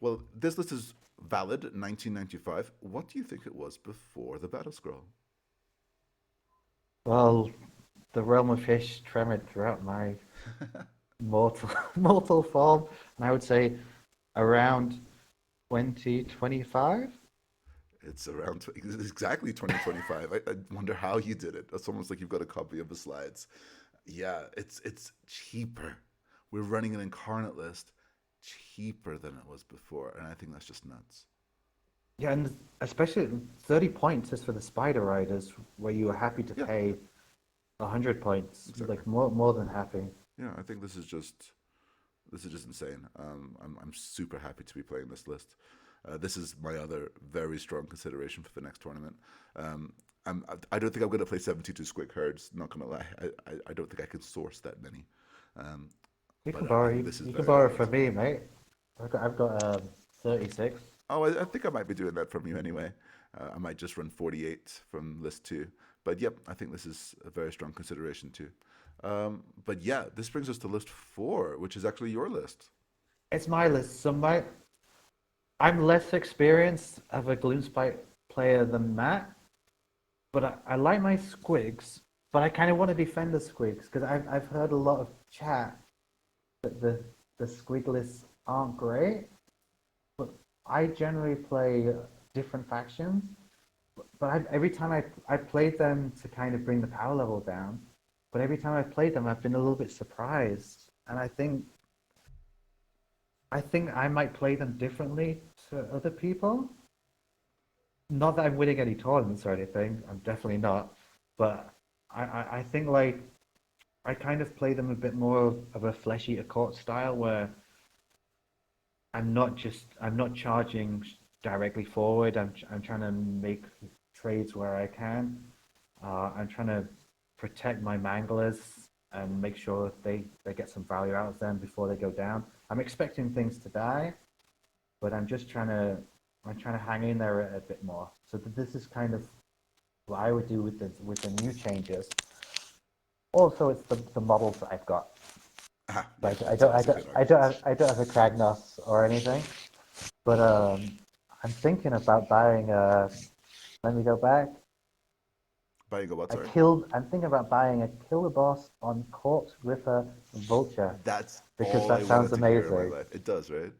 Well, this list is valid in 1995. What do you think it was before the Battle Scroll? Well, the realm of fish tremored throughout my mortal form, and I would say around 2025. It's around exactly 2025. I wonder how you did it. It's almost like you've got a copy of the slides. Yeah, it's cheaper. We're running an Incarnate list, cheaper than it was before, and I think that's just nuts. Yeah, and especially 30 points is for the Spider Riders, where you were happy to Yeah, pay 100 points, exactly. like more than happy. Yeah, I think this is just insane. I'm super happy to be playing this list. This is my other very strong consideration for the next tournament. Um, I don't think I'm going to play 72 Squig herds. Not going to lie, I don't think I can source that many. Um, You but can I borrow, think this is you can very borrow valid. from me, mate. I've got 36. Oh, I think I might be doing that from you anyway. I might just run 48 from list two. But yep, I think this is a very strong consideration too. But yeah, this brings us to list four, which is actually your list. It's my list. I'm less experienced of a Gloomspite player than Matt, but I like my squigs, but I kind of want to defend the squigs because I've heard a lot of chat that the squig lists aren't great, but I generally play different factions. But every time I played them to kind of bring the power level down, but every time I've played them, I've been a little bit surprised, and I think I might play them differently to other people. Not that I'm winning any tournaments or anything. I'm definitely not. But I think like I kind of play them a bit more of a flesh eater court style where I'm not charging directly forward. I'm trying to make trades where I can. I'm trying to protect my manglers and make sure they get some value out of them before they go down. I'm expecting things to die, but I'm trying to hang in there a bit more. So this is kind of what I would do with the new changes. Also, it's the models that I've got. Ah, yeah, Like it's always a good argument. I don't have a Kragnos or anything, but I'm thinking about buying a. Let me go back. Buying a what, sorry? I'm thinking about buying a killer boss on Corpse Ripper Vulture That's because all I that sounds wanted to hear in my amazing. life. It does, right?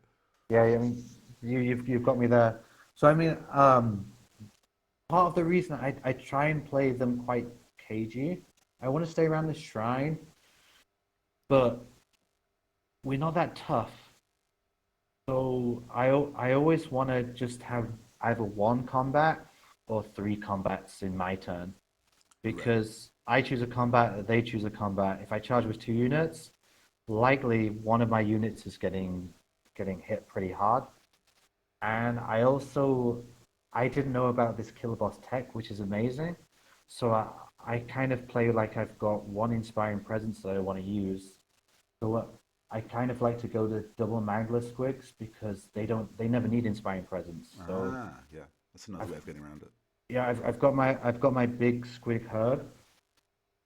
Yeah, I mean, you've got me there. So I mean, part of the reason I try and play them quite cagey, I want to stay around the shrine, but we're not that tough. So I always want to just have either one combat or three combats in my turn Right. because I choose a combat, they choose a combat. If I charge with two units, likely one of my units is getting hit pretty hard. And I didn't know about this killer boss tech, which is amazing. So I kind of play like I've got one inspiring presence that I want to use. So I kind of like to go to double Mangler squigs because they never need inspiring presence. So Ah, yeah. That's another I've way of getting around it. yeah I've got my big squig herd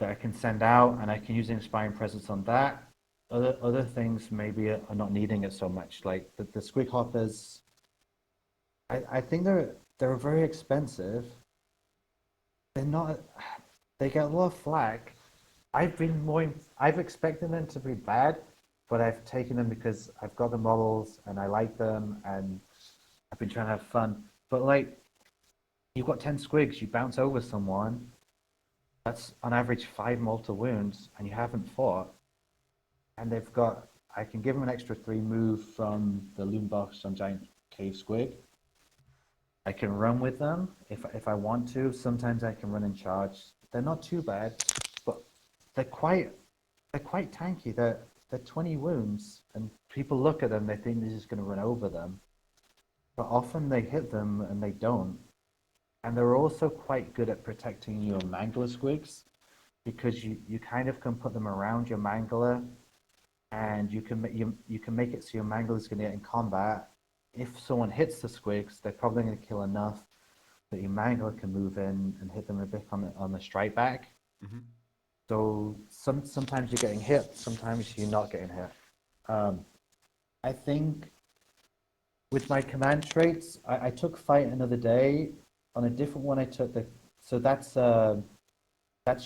that I can send out and I can use inspiring presence on that. Other things maybe are not needing it so much. Like the squig hoppers, I think they're very expensive. They're not. They get a lot of flack. I've expected them to be bad, but I've taken them because I've got the models and I like them and I've been trying to have fun. But like, you've got 10 squigs, you bounce over someone, that's on average 5 mortal wounds, and you haven't fought. And I can give them an extra 3 move from the Loom Box on Giant Cave Squig. I can run with them if I want to. Sometimes I can run and charge. They're not too bad, but they're quite they're quite tanky. They're 20 wounds, and people look at them, they think they're just going to run over them. But often they hit them and they don't. And they're also quite good at protecting your Mangler squigs because you kind of can put them around your Mangler, and you can make it so your Mangler is going to get in combat. If someone hits the squigs, they're probably going to kill enough that your Mangler can move in and hit them a bit on the strike back. Hmm. So sometimes you're getting hit, sometimes you're not getting hit. Um, I think with my command traits, I took fight another day. On a different one, I took the so that's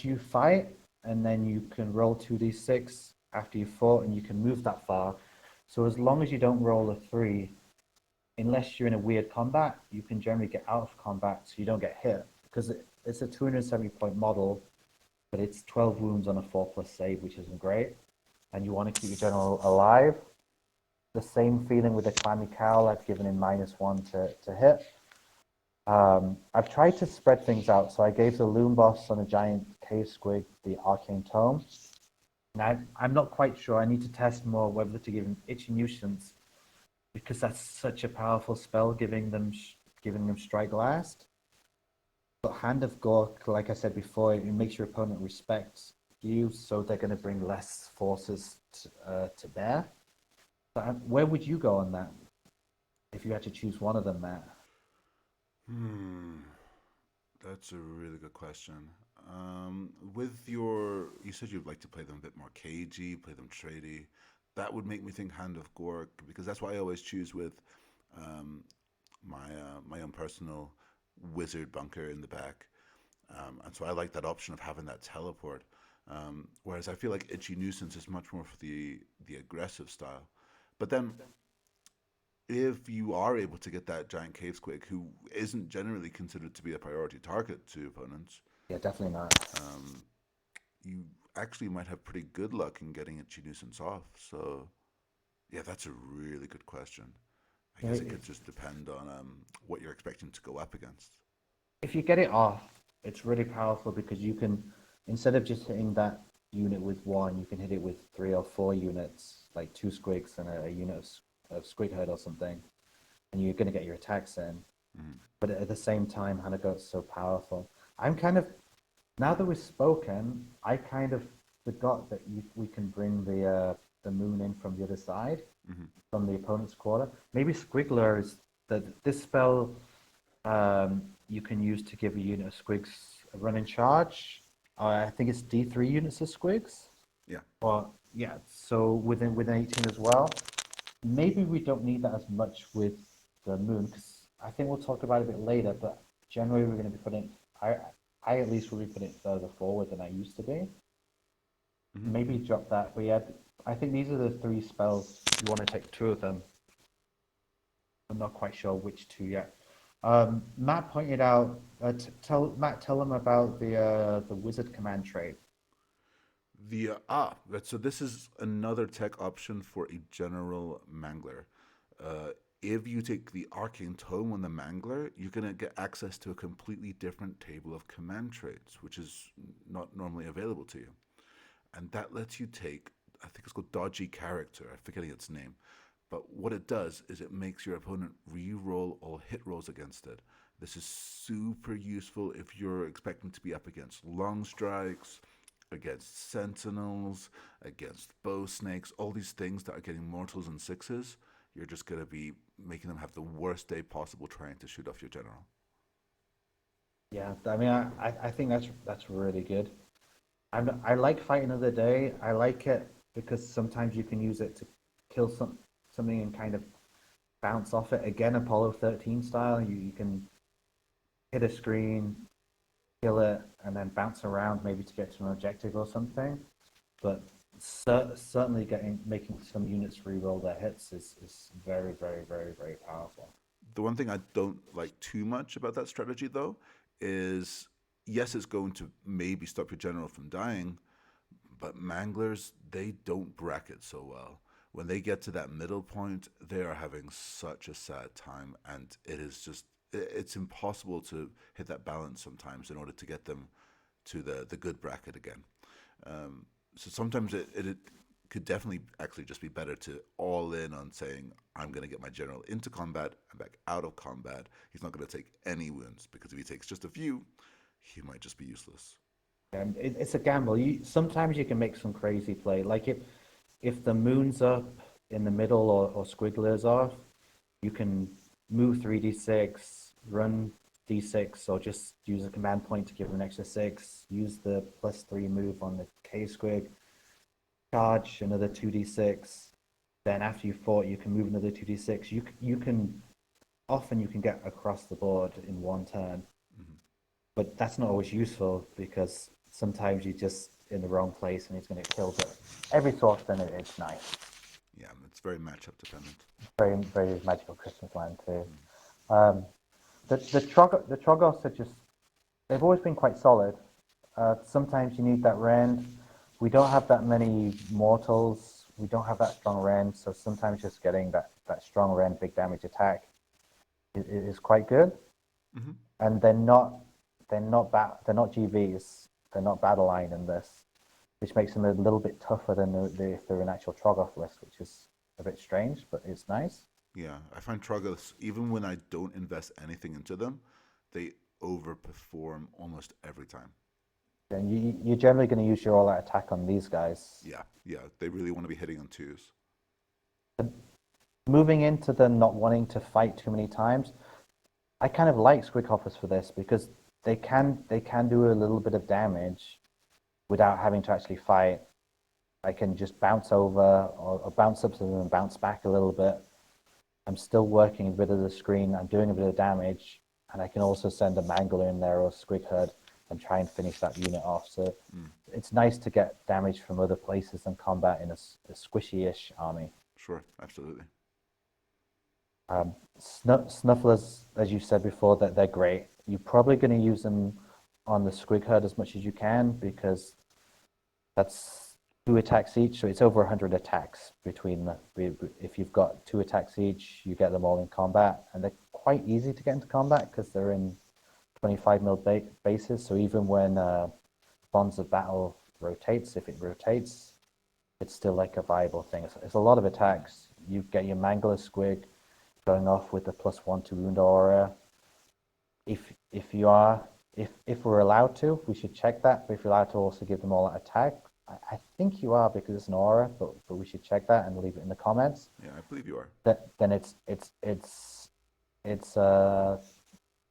you fight, and then you can roll 2d6 after you fought, and you can move that far. So as long as you don't roll a 3, unless you're in a weird combat, you can generally get out of combat so you don't get hit because it's a 270-point model, but it's 12 wounds on a 4+ save, which isn't great. And you want to keep your general alive. The same feeling with the Clammy Cowl. I've given him -1 to hit. I've tried to spread things out. So I gave the Loom Boss on a giant cave squig the Arcane Tome. And I'm not quite sure. I need to test more whether to give him Itchy Nuisance, because that's such a powerful spell, giving them Strike Last. But Hand of Gork, like I said before, it makes your opponent respect you, so they're going to bring less forces to bear. So where would you go on that if you had to choose one of them, Matt? That's a really good question. You said you'd like to play them a bit more cagey, play them tradey. That would make me think Hand of Gork, because that's why I always choose with um, my own personal wizard bunker in the back. And so I like that option of having that teleport. Whereas I feel like Itchy Nuisance is much more for the aggressive style. But then if you are able to get that giant cave squig, who isn't generally considered to be a priority target to opponents, Yeah, definitely not. you actually might have pretty good luck in getting Itchy Nuisance off. So, yeah, that's a really good question. I Yeah, guess it could just depend on what you're expecting to go up against. if you get it off, it's really powerful because you can, instead of just hitting that unit with one, you can hit it with 3 or 4 units, like 2 squigs and a unit of squig herd or something, and you're going to get your attacks in. But at the same time, Hanago's so powerful. I'm kind of, now that we've spoken, I kind of forgot that we can bring the moon in from the other side, from the opponent's quarter. Maybe Squiggler is this spell you can use to give a unit of squigs a running charge. I think it's D3 units of squigs. Yeah. Or yeah, so within 18 as well. Maybe we don't need that as much with the moon, because I think we'll talk about it a bit later. But generally, we're going to be putting I at least will be putting it further forward than I used to be. Maybe drop that. But yeah, I think these are the 3 spells. You want to take 2 of them. I'm not quite sure which 2 yet. Matt pointed out. Tell them about the wizard command trait. So this is another tech option for a general Mangler. If you take the Arcane Tome on the Mangler, you're gonna get access to a completely different table of command traits, which is not normally available to you. And that lets you take, I think it's called Dodgy Character, I'm forgetting its name. But what it does is it makes your opponent re-roll all hit rolls against it. This is super useful if you're expecting to be up against long strikes, against sentinels, against bow snakes, all these things that are getting mortals and 6s. You're just going to be making them have the worst day possible trying to shoot off your general. Yeah, I mean, I think that's really good. I like Fight Another Day. I like it because sometimes you can use it to kill something and kind of bounce off it. Again, Apollo 13 style. You can hit a screen, kill it, and then bounce around maybe to get to an objective or something. But certainly making some units re-roll their hits is very, very, very, very powerful. The one thing I don't like too much about that strategy, though, is yes, it's going to maybe stop your general from dying, but Manglers, they don't bracket so well. When they get to that middle point, they are having such a sad time, and it's impossible to hit that balance sometimes in order to get them to the good bracket again. So sometimes it could definitely actually just be better to all in on saying, I'm going to get my general into combat and back out of combat. He's not going to take any wounds, because if he takes just a few, he might just be useless. And it's a gamble. Sometimes you can make some crazy play. Like if the moon's up in the middle or Squiggler's off, you can move 3d6, run d6, or just use a command point to give him an extra 6. Use the +3 move on the K Squig. Charge another 2d6. Then after you fought, you can move another 2d6. You can get across the board in one turn, but that's not always useful because sometimes you're just in the wrong place and he's going to get killed. But every so often it's nice. Yeah, it's very matchup dependent. Very, very magical Christmas land too. The Troggoths are they've always been quite solid. Sometimes you need that rend. We don't have that many mortals we don't have that strong rend, so sometimes just getting that strong rend, big damage attack is quite good. Mm-hmm. And they're not GVs, they're not battle line in this, which makes them a little bit tougher than if they're an actual Troggoth list, which is a bit strange, but it's nice. Yeah, I find Troggoths, even when I don't invest anything into them, they overperform almost every time. And you're generally going to use your all-out attack on these guys. Yeah, they really want to be hitting on twos. Moving into the not wanting to fight too many times, I kind of like Squig Hoppers for this because they can do a little bit of damage without having to actually fight. I can just bounce over or bounce up to them and bounce back a little bit. I'm still working a bit of the screen. I'm doing a bit of damage, and I can also send a Mangler in there or a Squig Herd and try and finish that unit off. So it's nice to get damage from other places than combat in a squishy-ish army. Sure, absolutely. Snufflers, as you said before, that they're great. You're probably going to use them on the Squig Herd as much as you can because that's 2 attacks each, so it's over 100 attacks between if you've got 2 attacks each, you get them all in combat, and they're quite easy to get into combat because they're in 25 mil bases. So even when Bonds of Battle rotates, if it rotates, it's still like a viable thing. It's a lot of attacks. You get your Mangler Squig going off with the +1 to wound aura. If we're allowed to, we should check that. But if you're allowed to also give them all that attack, I think you are because it's an aura, but we should check that and leave it in the comments. Yeah, I believe you are. Then it's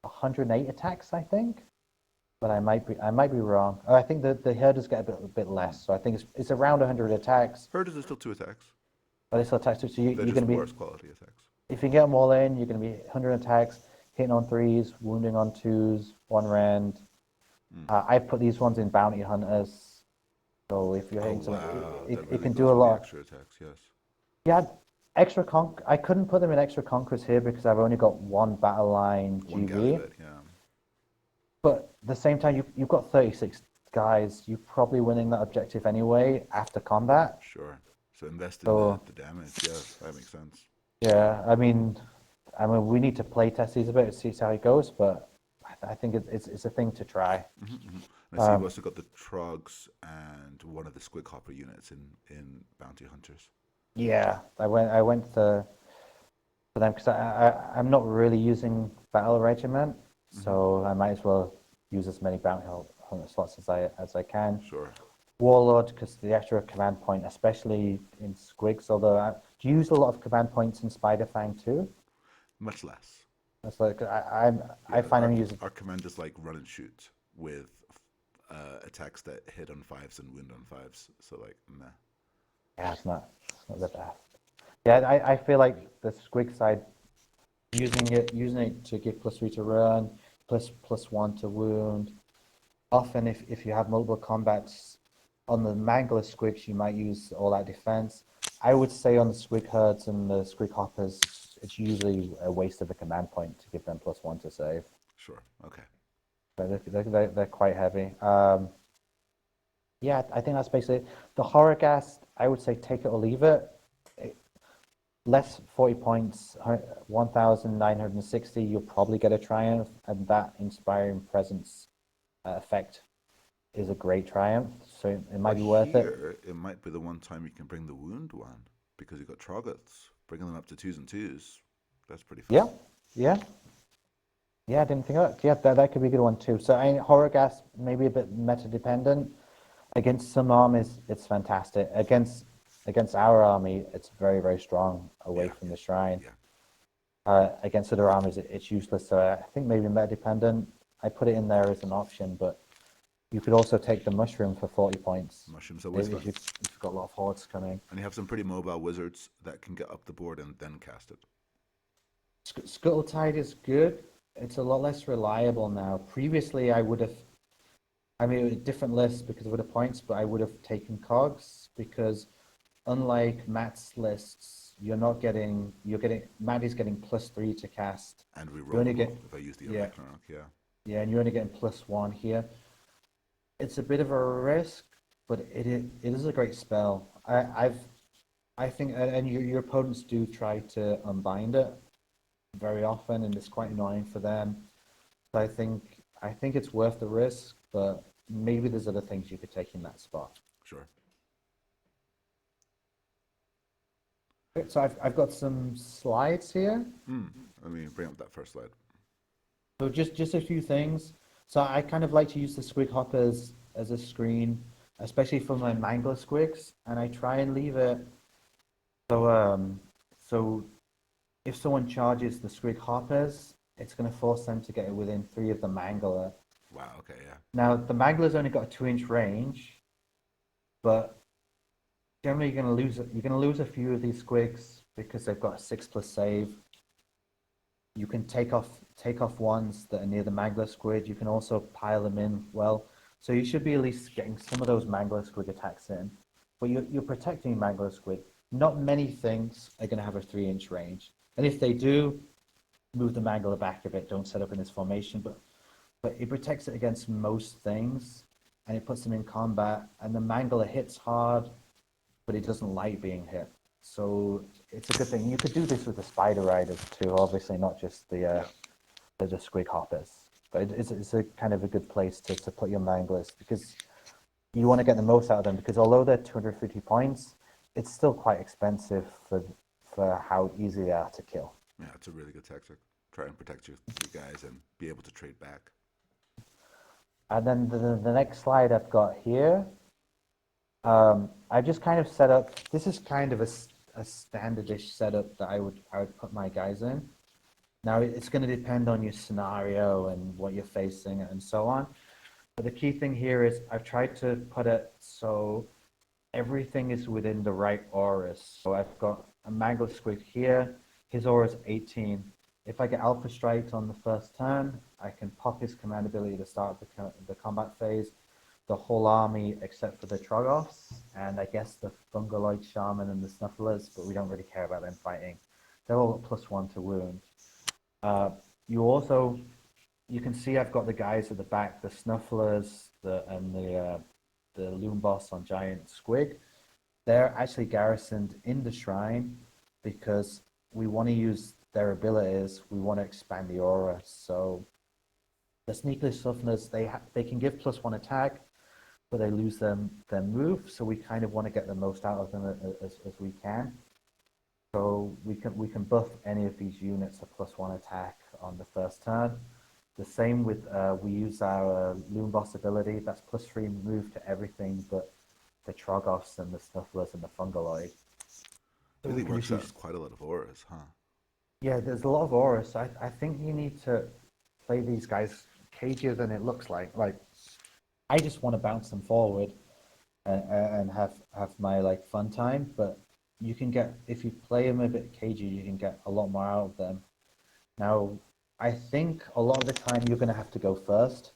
108 attacks, I think, but I might be wrong. Oh, I think the herders get a bit less, so I think it's around 100 attacks. Herders are still 2 attacks. But it's still attacks, so you're going to be worse quality attacks. If you get them all in, you're going to be 100 attacks, hitting on 3s, wounding on 2s, 1 rend. I put these ones in bounty hunters, so if you're hitting it can do a lot. Extra attacks, yes. Yeah, I couldn't put them in extra conquerors here because I've only got 1 battle line GV. One Gallivant, yeah. But at the same time, you've got 36 guys. You're probably winning that objective anyway after combat. Sure. So invest in the damage. Yeah, that makes sense. Yeah, I mean, we need to play test these a bit to see how it goes, but I think it's a thing to try. Mm-hmm, mm-hmm. And I see you've also got the Trogs and one of the Squig Hopper units in Bounty Hunters. Yeah, I went for them because I'm not really using Battle Regiment, so I might as well use as many Bounty Hunter slots as I can. Sure. Warlord, because the extra command point, especially in Squigs, although do you use a lot of command points in Spider Fang too? Much less. That's like I find I'm using. Our commanders like run and shoot with attacks that hit on 5s and wound on 5s. So like, nah. Yeah, it's not the best. Yeah, I feel like the Squig side, using it to give +3 to run, +1 to wound. Often, if you have multiple combats on the Mangler Squigs, you might use all that defense. I would say on the Squig Herds and the Squig Hoppers, it's usually a waste of a command point to give them +1 to save. Sure. Okay. But they're quite heavy. Yeah, I think that's basically it. The Horror Gas, I would say take it or leave it. Less 40 points, 1,960, you'll probably get a Triumph, and that Inspiring Presence effect is a great Triumph, so it might be worth it. It might be the one time you can bring the wound one, because you've got Troggoths. Bringing them up to 2s and 2s, that's pretty fun. Yeah, I didn't think of that. Yeah, that could be a good one too. So Horror Gas, maybe a bit meta-dependent. Against some armies, it's fantastic. Against our army, it's very, very strong away from the shrine. Yeah. Against other armies, it's useless. So I think maybe meta-dependent. I put it in there as an option, but you could also take the Mushroom for 40 points. Mushrooms are always fun. If you've got a lot of hordes coming. And you have some pretty mobile wizards that can get up the board and then cast it. Scuttle Tide is good. It's a lot less reliable now. Previously, different lists because of the points, but I would have taken Cogs because unlike Matt's lists, Matt is getting +3 to cast. And reroll if I use the Yeah, yeah, and you're only getting +1 here. It's a bit of a risk, but it is a great spell. I think, and your opponents do try to unbind it very often, and it's quite annoying for them. So I think it's worth the risk, but maybe there's other things you could take in that spot. Sure. So I've got some slides here. Let me bring up that first slide. So just a few things. So I kind of like to use the squig hoppers as a screen, especially for my Mangler squigs, and I try and leave it so if someone charges the squig hoppers, it's going to force them to get within 3 of the Mangler. Wow. Okay. Yeah. Now the Mangler's only got a 2-inch range, but generally you're going to lose a few of these squigs because they've got a 6+ save. You can take off ones that are near the Mangler squid. You can also pile them in well. So you should be at least getting some of those Mangler squid attacks in. But you're protecting Mangler squid. Not many things are going to have a 3-inch range. And if they do, move the Mangler back a bit. Don't set up in this formation. But it protects it against most things. And it puts them in combat. And the Mangler hits hard, but it doesn't like being hit. So it's a good thing. You could do this with the Spider Riders too, obviously, not just the Squig Hoppers. But it's a kind of a good place to put your Manglers, because you want to get the most out of them, because although they're 250 points, it's still quite expensive for how easy they are to kill. Yeah, it's a really good tactic. Try and protect your guys and be able to trade back. And then the next slide I've got here, I've just kind of set up, this is kind of a standardish setup that I would put my guys in. Now it's going to depend on your scenario and what you're facing and so on. But the key thing here is I've tried to put it so everything is within the right auras. So I've got a Mangler Squig here, his aura is 18. If I get Alpha Striked on the first turn, I can pop his command ability to start the combat phase. The whole army except for the Trogoths, and I guess the Fungaloid Shaman and the Snufflers, but we don't really care about them fighting. They're all at +1 to wound. You can see I've got the guys at the back, the Snufflers, and the Loom Boss on Giant Squig. They're actually garrisoned in the shrine because we want to use their abilities. We want to expand the aura. So the Sneakless Snufflers, they can give +1 attack, but they lose their move. So we kind of want to get the most out of them as we can. So we can buff any of these units a +1 attack on the first turn. The same with we use our Loom Boss ability. That's +3 move to everything but the Trogoths and the Snufflers and the Fungaloid. So really works out quite a lot of auras, huh? Yeah, there's a lot of auras. So I think you need to play these guys cagier than it looks like. Like, I just want to bounce them forward and have my fun time, but you can get, if you play them a bit cagey, you can get a lot more out of them. Now, I think a lot of the time you're going to have to go first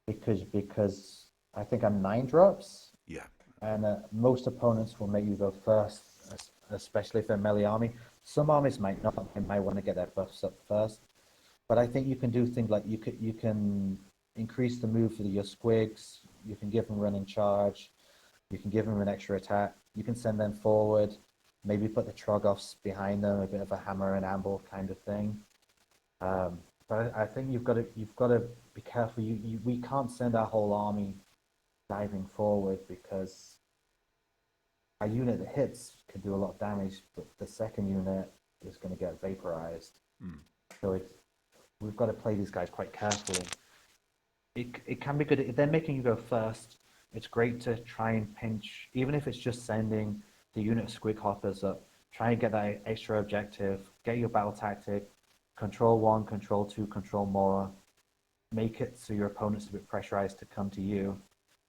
because I think I'm 9 drops. Yeah. And most opponents will make you go first, especially if they're melee army. Some armies might not. They might want to get their buffs up first. But I think you can do things like you can increase the move for your squigs. You can give them running charge. You can give them an extra attack. You can send them forward. Maybe put the Trogoths behind them, a bit of a hammer and anvil kind of thing. But I think you've got to be careful. We can't send our whole army diving forward because a unit that hits can do a lot of damage, but the second unit is going to get vaporized. So we've got to play these guys quite carefully. It can be good if they're making you go first. It's great to try and pinch, even if it's just sending the unit of Squig Hoppers up. Try and get that extra objective. Get your battle tactic. Control 1, control 2, control more. Make it so your opponent's a bit pressurized to come to you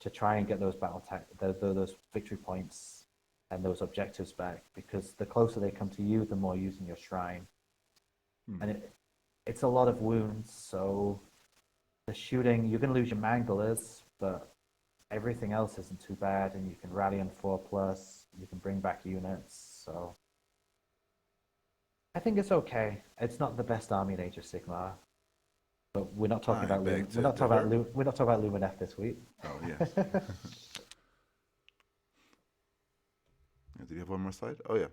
to try and get those those victory points and those objectives back. Because the closer they come to you, the more using your shrine. And it's a lot of wounds. So the shooting, you're going to lose your Manglers, but everything else isn't too bad, and you can rally on 4+. You can bring back units. So I think it's okay. It's not the best army in Age of Sigmar, but we're not talking about we're not talking about Lumineth this week. Oh yes. Yeah, did you have one more slide? Oh yeah.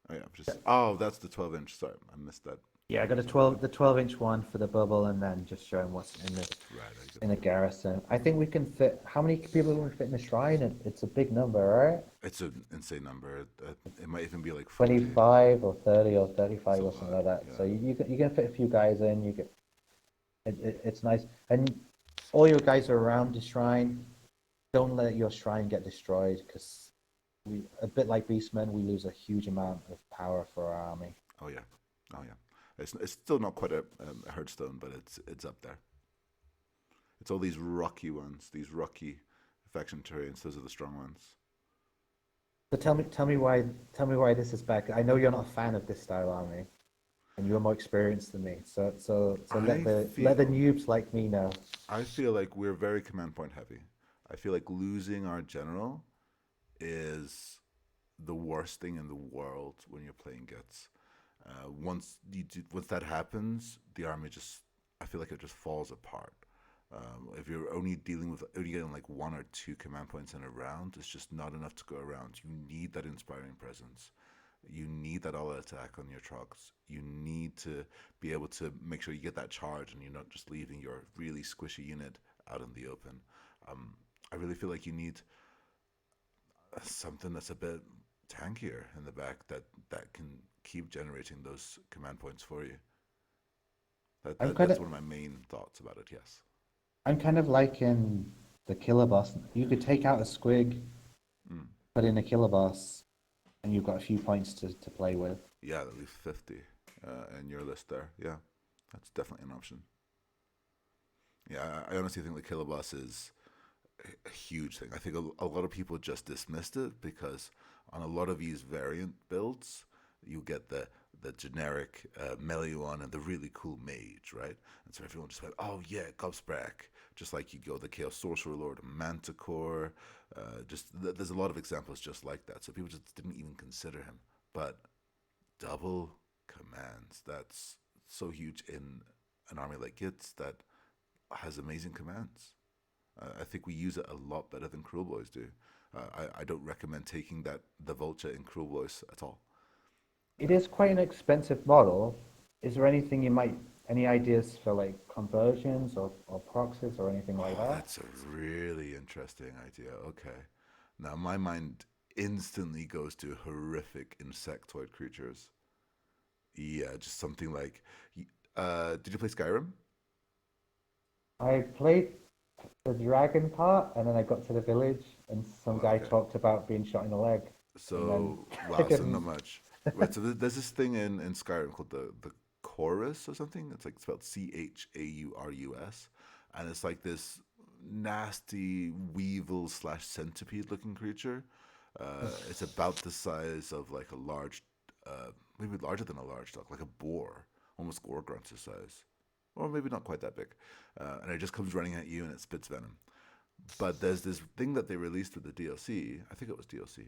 Oh yeah. Just oh, that's the 12-inch. Sorry, I missed that. Yeah, I got the 12-inch one for the bubble, and then just showing what's Right. I got in the that. garrison. I think we can fit. How many people can we fit in the shrine? It's a big number, right? It's an insane number. It might even be like 40, 25 or 30 or 35 or something something like like that. that. Yeah. So you can fit a few guys in. You get it's nice, and all your guys are around the shrine. Don't let your shrine get destroyed, because we a bit like Beastmen, we lose a huge amount of power for our army. Oh yeah. Oh yeah. It's still not quite a Hearthstone, but it's up there. It's all these rocky ones, these rocky faction terrains. Those are the strong ones. So tell me why this is back. I know you're not a fan of this style army, and you're more experienced than me. So I let the feel noobs like me know. I feel like we're very command point heavy. I feel like losing our general is the worst thing in the world when you're playing Gitz. Once that happens, the army just I feel like it just falls apart. If you're only dealing with only getting like one or two command points in a round, it's just not enough to go around. You need that inspiring presence. You need that all attack on your trucks. You need to be able to make sure you get that charge and you're not just leaving your really squishy unit out in the open. Um, I really feel like you need something that's a bit tankier in the back that can keep generating those command points for you. I'm kind That's of one of my main thoughts about it. Yes. I'm kind of like in the killer boss. You could take out a squig, Mm. put in a killer boss, and you've got a few points to play with. Yeah, at least 50 in your list there. Yeah, that's definitely an option. Yeah, I honestly think the killer boss is a huge thing. I think a lot of people just dismissed it because on a lot of these variant builds, you get the generic melee one and the really cool mage, right? And so everyone just went, oh yeah, Gobsprack. Just like you go the Chaos Sorcerer Lord, Manticore. There's a lot of examples just like that. So people just didn't even consider him. But double commands, that's so huge in an army like Gitz that has amazing commands. I think we use it a lot better than Cruel Boys do. I don't recommend taking the Vulture in Cruel Boys at all. It is quite an expensive model. Is there anything any ideas for like conversions or proxies or anything like Oh, that? that's a really interesting idea. Okay. Now, my mind instantly goes to horrific insectoid creatures. Yeah, just something like. Did you play Skyrim? I played the dragon part, and then I got to the village, and some guy Okay. talked about being shot in the leg, and then So, I wow, so not didn't. much. Right, so there's this thing in Skyrim called the Chorus or something. It's like spelled Chaurus. And it's like this nasty weevil slash centipede looking creature. It's about the size of like a large, maybe larger than a large dog, like a boar, almost Gorgrunter size. Or maybe not quite that big. And it just comes running at you and it spits venom. But there's this thing that they released with the DLC, I think it was DLC,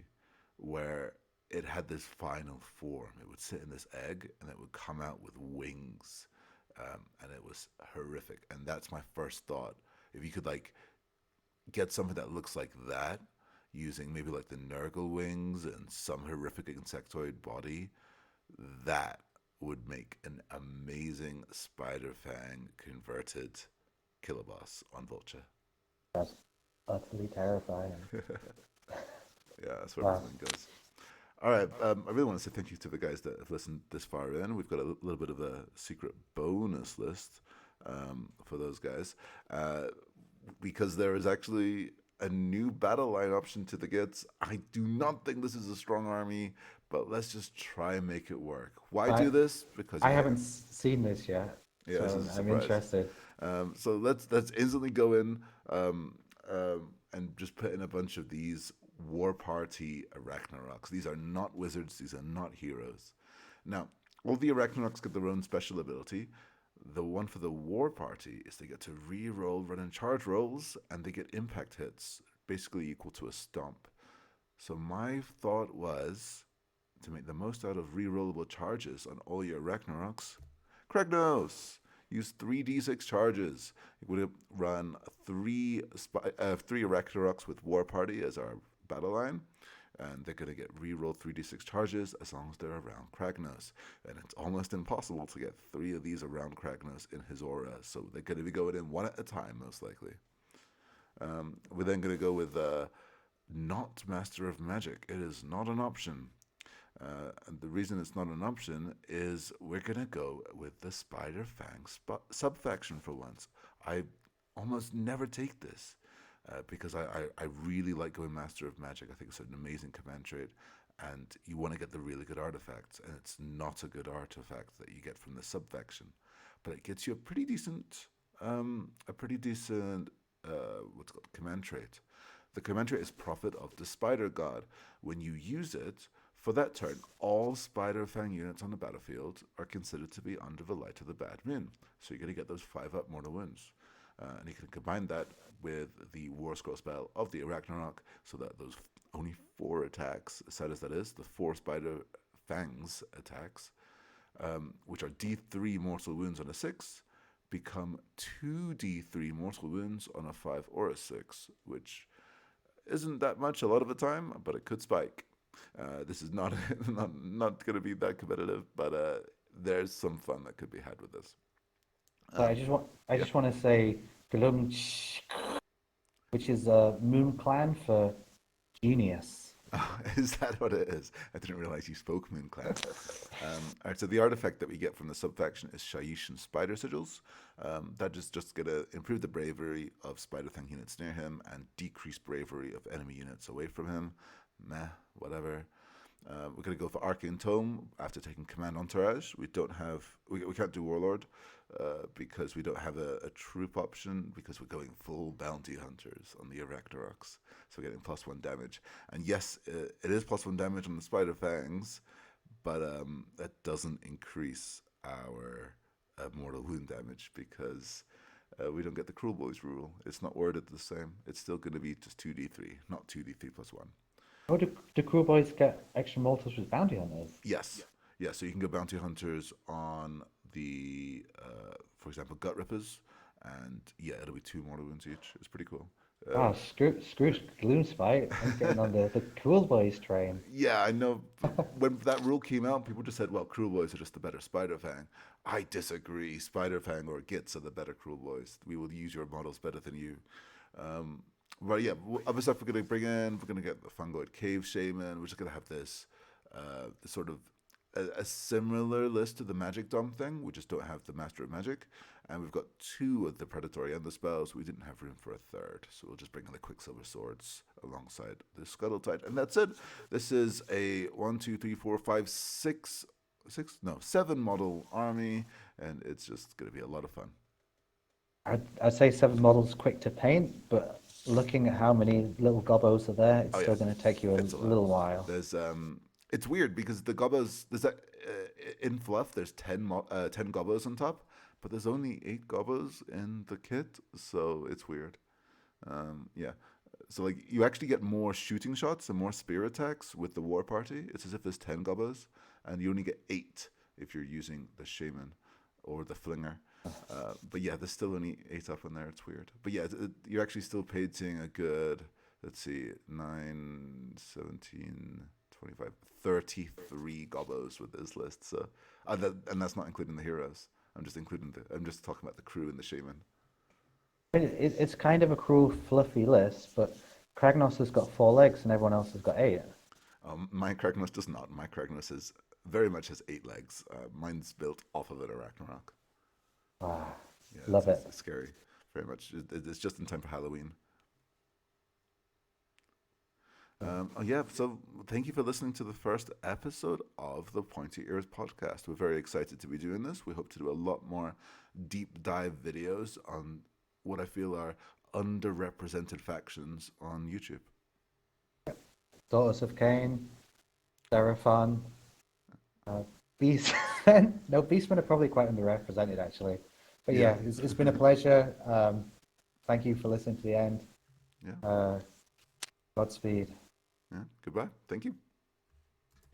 where it had this final form. It would sit in this egg and it would come out with wings. And it was horrific. And that's my first thought. If you could like get something that looks like that, using maybe like the Nurgle wings and some horrific insectoid body, that would make an amazing Spider Fang converted killer boss on Vulture. That's utterly terrifying. Yeah, that's where my Wow. mind goes. All right, I really want to say thank you to the guys that have listened this far in. We've got a little bit of a secret bonus list for those guys because there is actually a new battle line option to the Gits. I do not think this is a strong army, but let's just try and make it work. Why I do this? Because I you haven't can. seen this yet, Yeah, this so is a I'm surprise. interested. So let's instantly go in and just put in a bunch of these War Party Arachnaroks. These are not wizards. These are not heroes. Now, all the Arachnaroks get their own special ability. The one for the War Party is they get to re-roll run and charge rolls, and they get impact hits, basically equal to a stomp. So my thought was to make the most out of re-rollable charges on all your Ragnaroks. Kragnos! Use 3d6 charges. You would have run three Ragnaroks with War Party as our battle line. and they're going to get reroll 3d6 charges as long as they're around Kragnos. And it's almost impossible to get 3 of these around Kragnos in his aura, so they're going to be going in one at a time, most likely. We're then going to go with not Master of Magic. It is not an option. And the reason it's not an option is we're going to go with the Spider Fang sub-faction for once. I almost never take this because I really like going Master of Magic. I think it's an amazing command trait, and you want to get the really good artifacts, and it's not a good artifact that you get from the sub-faction. But it gets you a pretty decent what's called command trait. The command trait is Prophet of the Spider God. When you use it, for that turn, all Spider Fang units on the battlefield are considered to be under the light of the Bad Moon. So you're going to get those 5-up mortal wounds. And you can combine that with the War Scroll spell of the Arachnarok, so that those only 4 attacks, sad as that is, the 4 Spider Fangs attacks, which are D3 mortal wounds on a 6, become 2d3 mortal wounds on a 5 or a 6, which isn't that much a lot of the time, but it could spike. This is not going to be that competitive, but there's some fun that could be had with this. So I just want to say Gloomspite, which is a Moon Clan for genius. Is that what it is? I didn't realize you spoke Moon Clan. All right, so the artifact that we get from the sub-faction is Shaishan Spider Sigils. That is just going to improve the bravery of Spider Fang units near him and decrease bravery of enemy units away from him. Meh, whatever. We're going to go for Arcane Tome after taking Command Entourage. We can't do Warlord because we don't have a troop option, because we're going full bounty hunters on the Arachnaroks. So we're getting +1 damage. And yes, it is +1 damage on the Spider Fangs, but that doesn't increase our mortal wound damage because we don't get the Cruel Boys rule. It's not worded the same. It's still going to be just 2d3, not 2d3 +1. Oh, do Cruel Boys get extra mortals with bounty hunters? Yes. Yeah, so you can go bounty hunters on the, for example, Gut Rippers, and yeah, it'll be 2 mortal wounds each. It's pretty cool. Screw Gloomspite. I'm getting on the Cruel Boys train. Yeah, I know. When that rule came out, people just said, well, Cruel Boys are just the better Spider Fang. I disagree. Spider Fang or Gitz are the better Cruel Boys. We will use your models better than you. But yeah, other stuff we're going to bring in, we're going to get the Fungoid Cave Shaman. We're just going to have this sort of a similar list to the Magic Dom thing. We just don't have the Master of Magic. And we've got 2 of the Predatory and the spells. We didn't have room for a 3rd. So we'll just bring in the Quicksilver Swords alongside the Scuttletide. And that's it. This is a 7 model army. And it's just going to be a lot of fun. I'd say 7 models quick to paint, but looking at how many little gobbos are there, it's still going to take you a little while. There's it's weird because the gobbos, there's in fluff there's 10 gobbos on top, but there's only 8 gobbos in the kit, so it's weird. Yeah, so like you actually get more shooting shots and more spear attacks with the war party. It's as if there's 10 gobbos, and you only get 8 if you're using the shaman or the flinger. But yeah, there's still only 8 up in there. It's weird. But yeah, you're actually still painting a good, let's see, 9, 17, 25, 33 gobbos with this list. So, and that's not including the heroes. I'm just talking about the crew and the shaman. It's kind of a cruel, fluffy list, but Kragnos has got 4 legs and everyone else has got 8. My Kragnos does not. My Kragnos is very much has 8 legs. Mine's built off of an Arachnarok. Ah, Yeah, love it. It's scary, very much. It's just in time for Halloween. So thank you for listening to the first episode of the Pointy Ears Podcast. We're very excited to be doing this. We hope to do a lot more deep dive videos on what I feel are underrepresented factions on YouTube. Daughters of Cain, Seraphon, Beastmen. No, Beastmen are probably quite underrepresented, actually. But yeah, it's been a pleasure. Thank you for listening to the end. Yeah. Godspeed. Yeah. Goodbye. Thank you.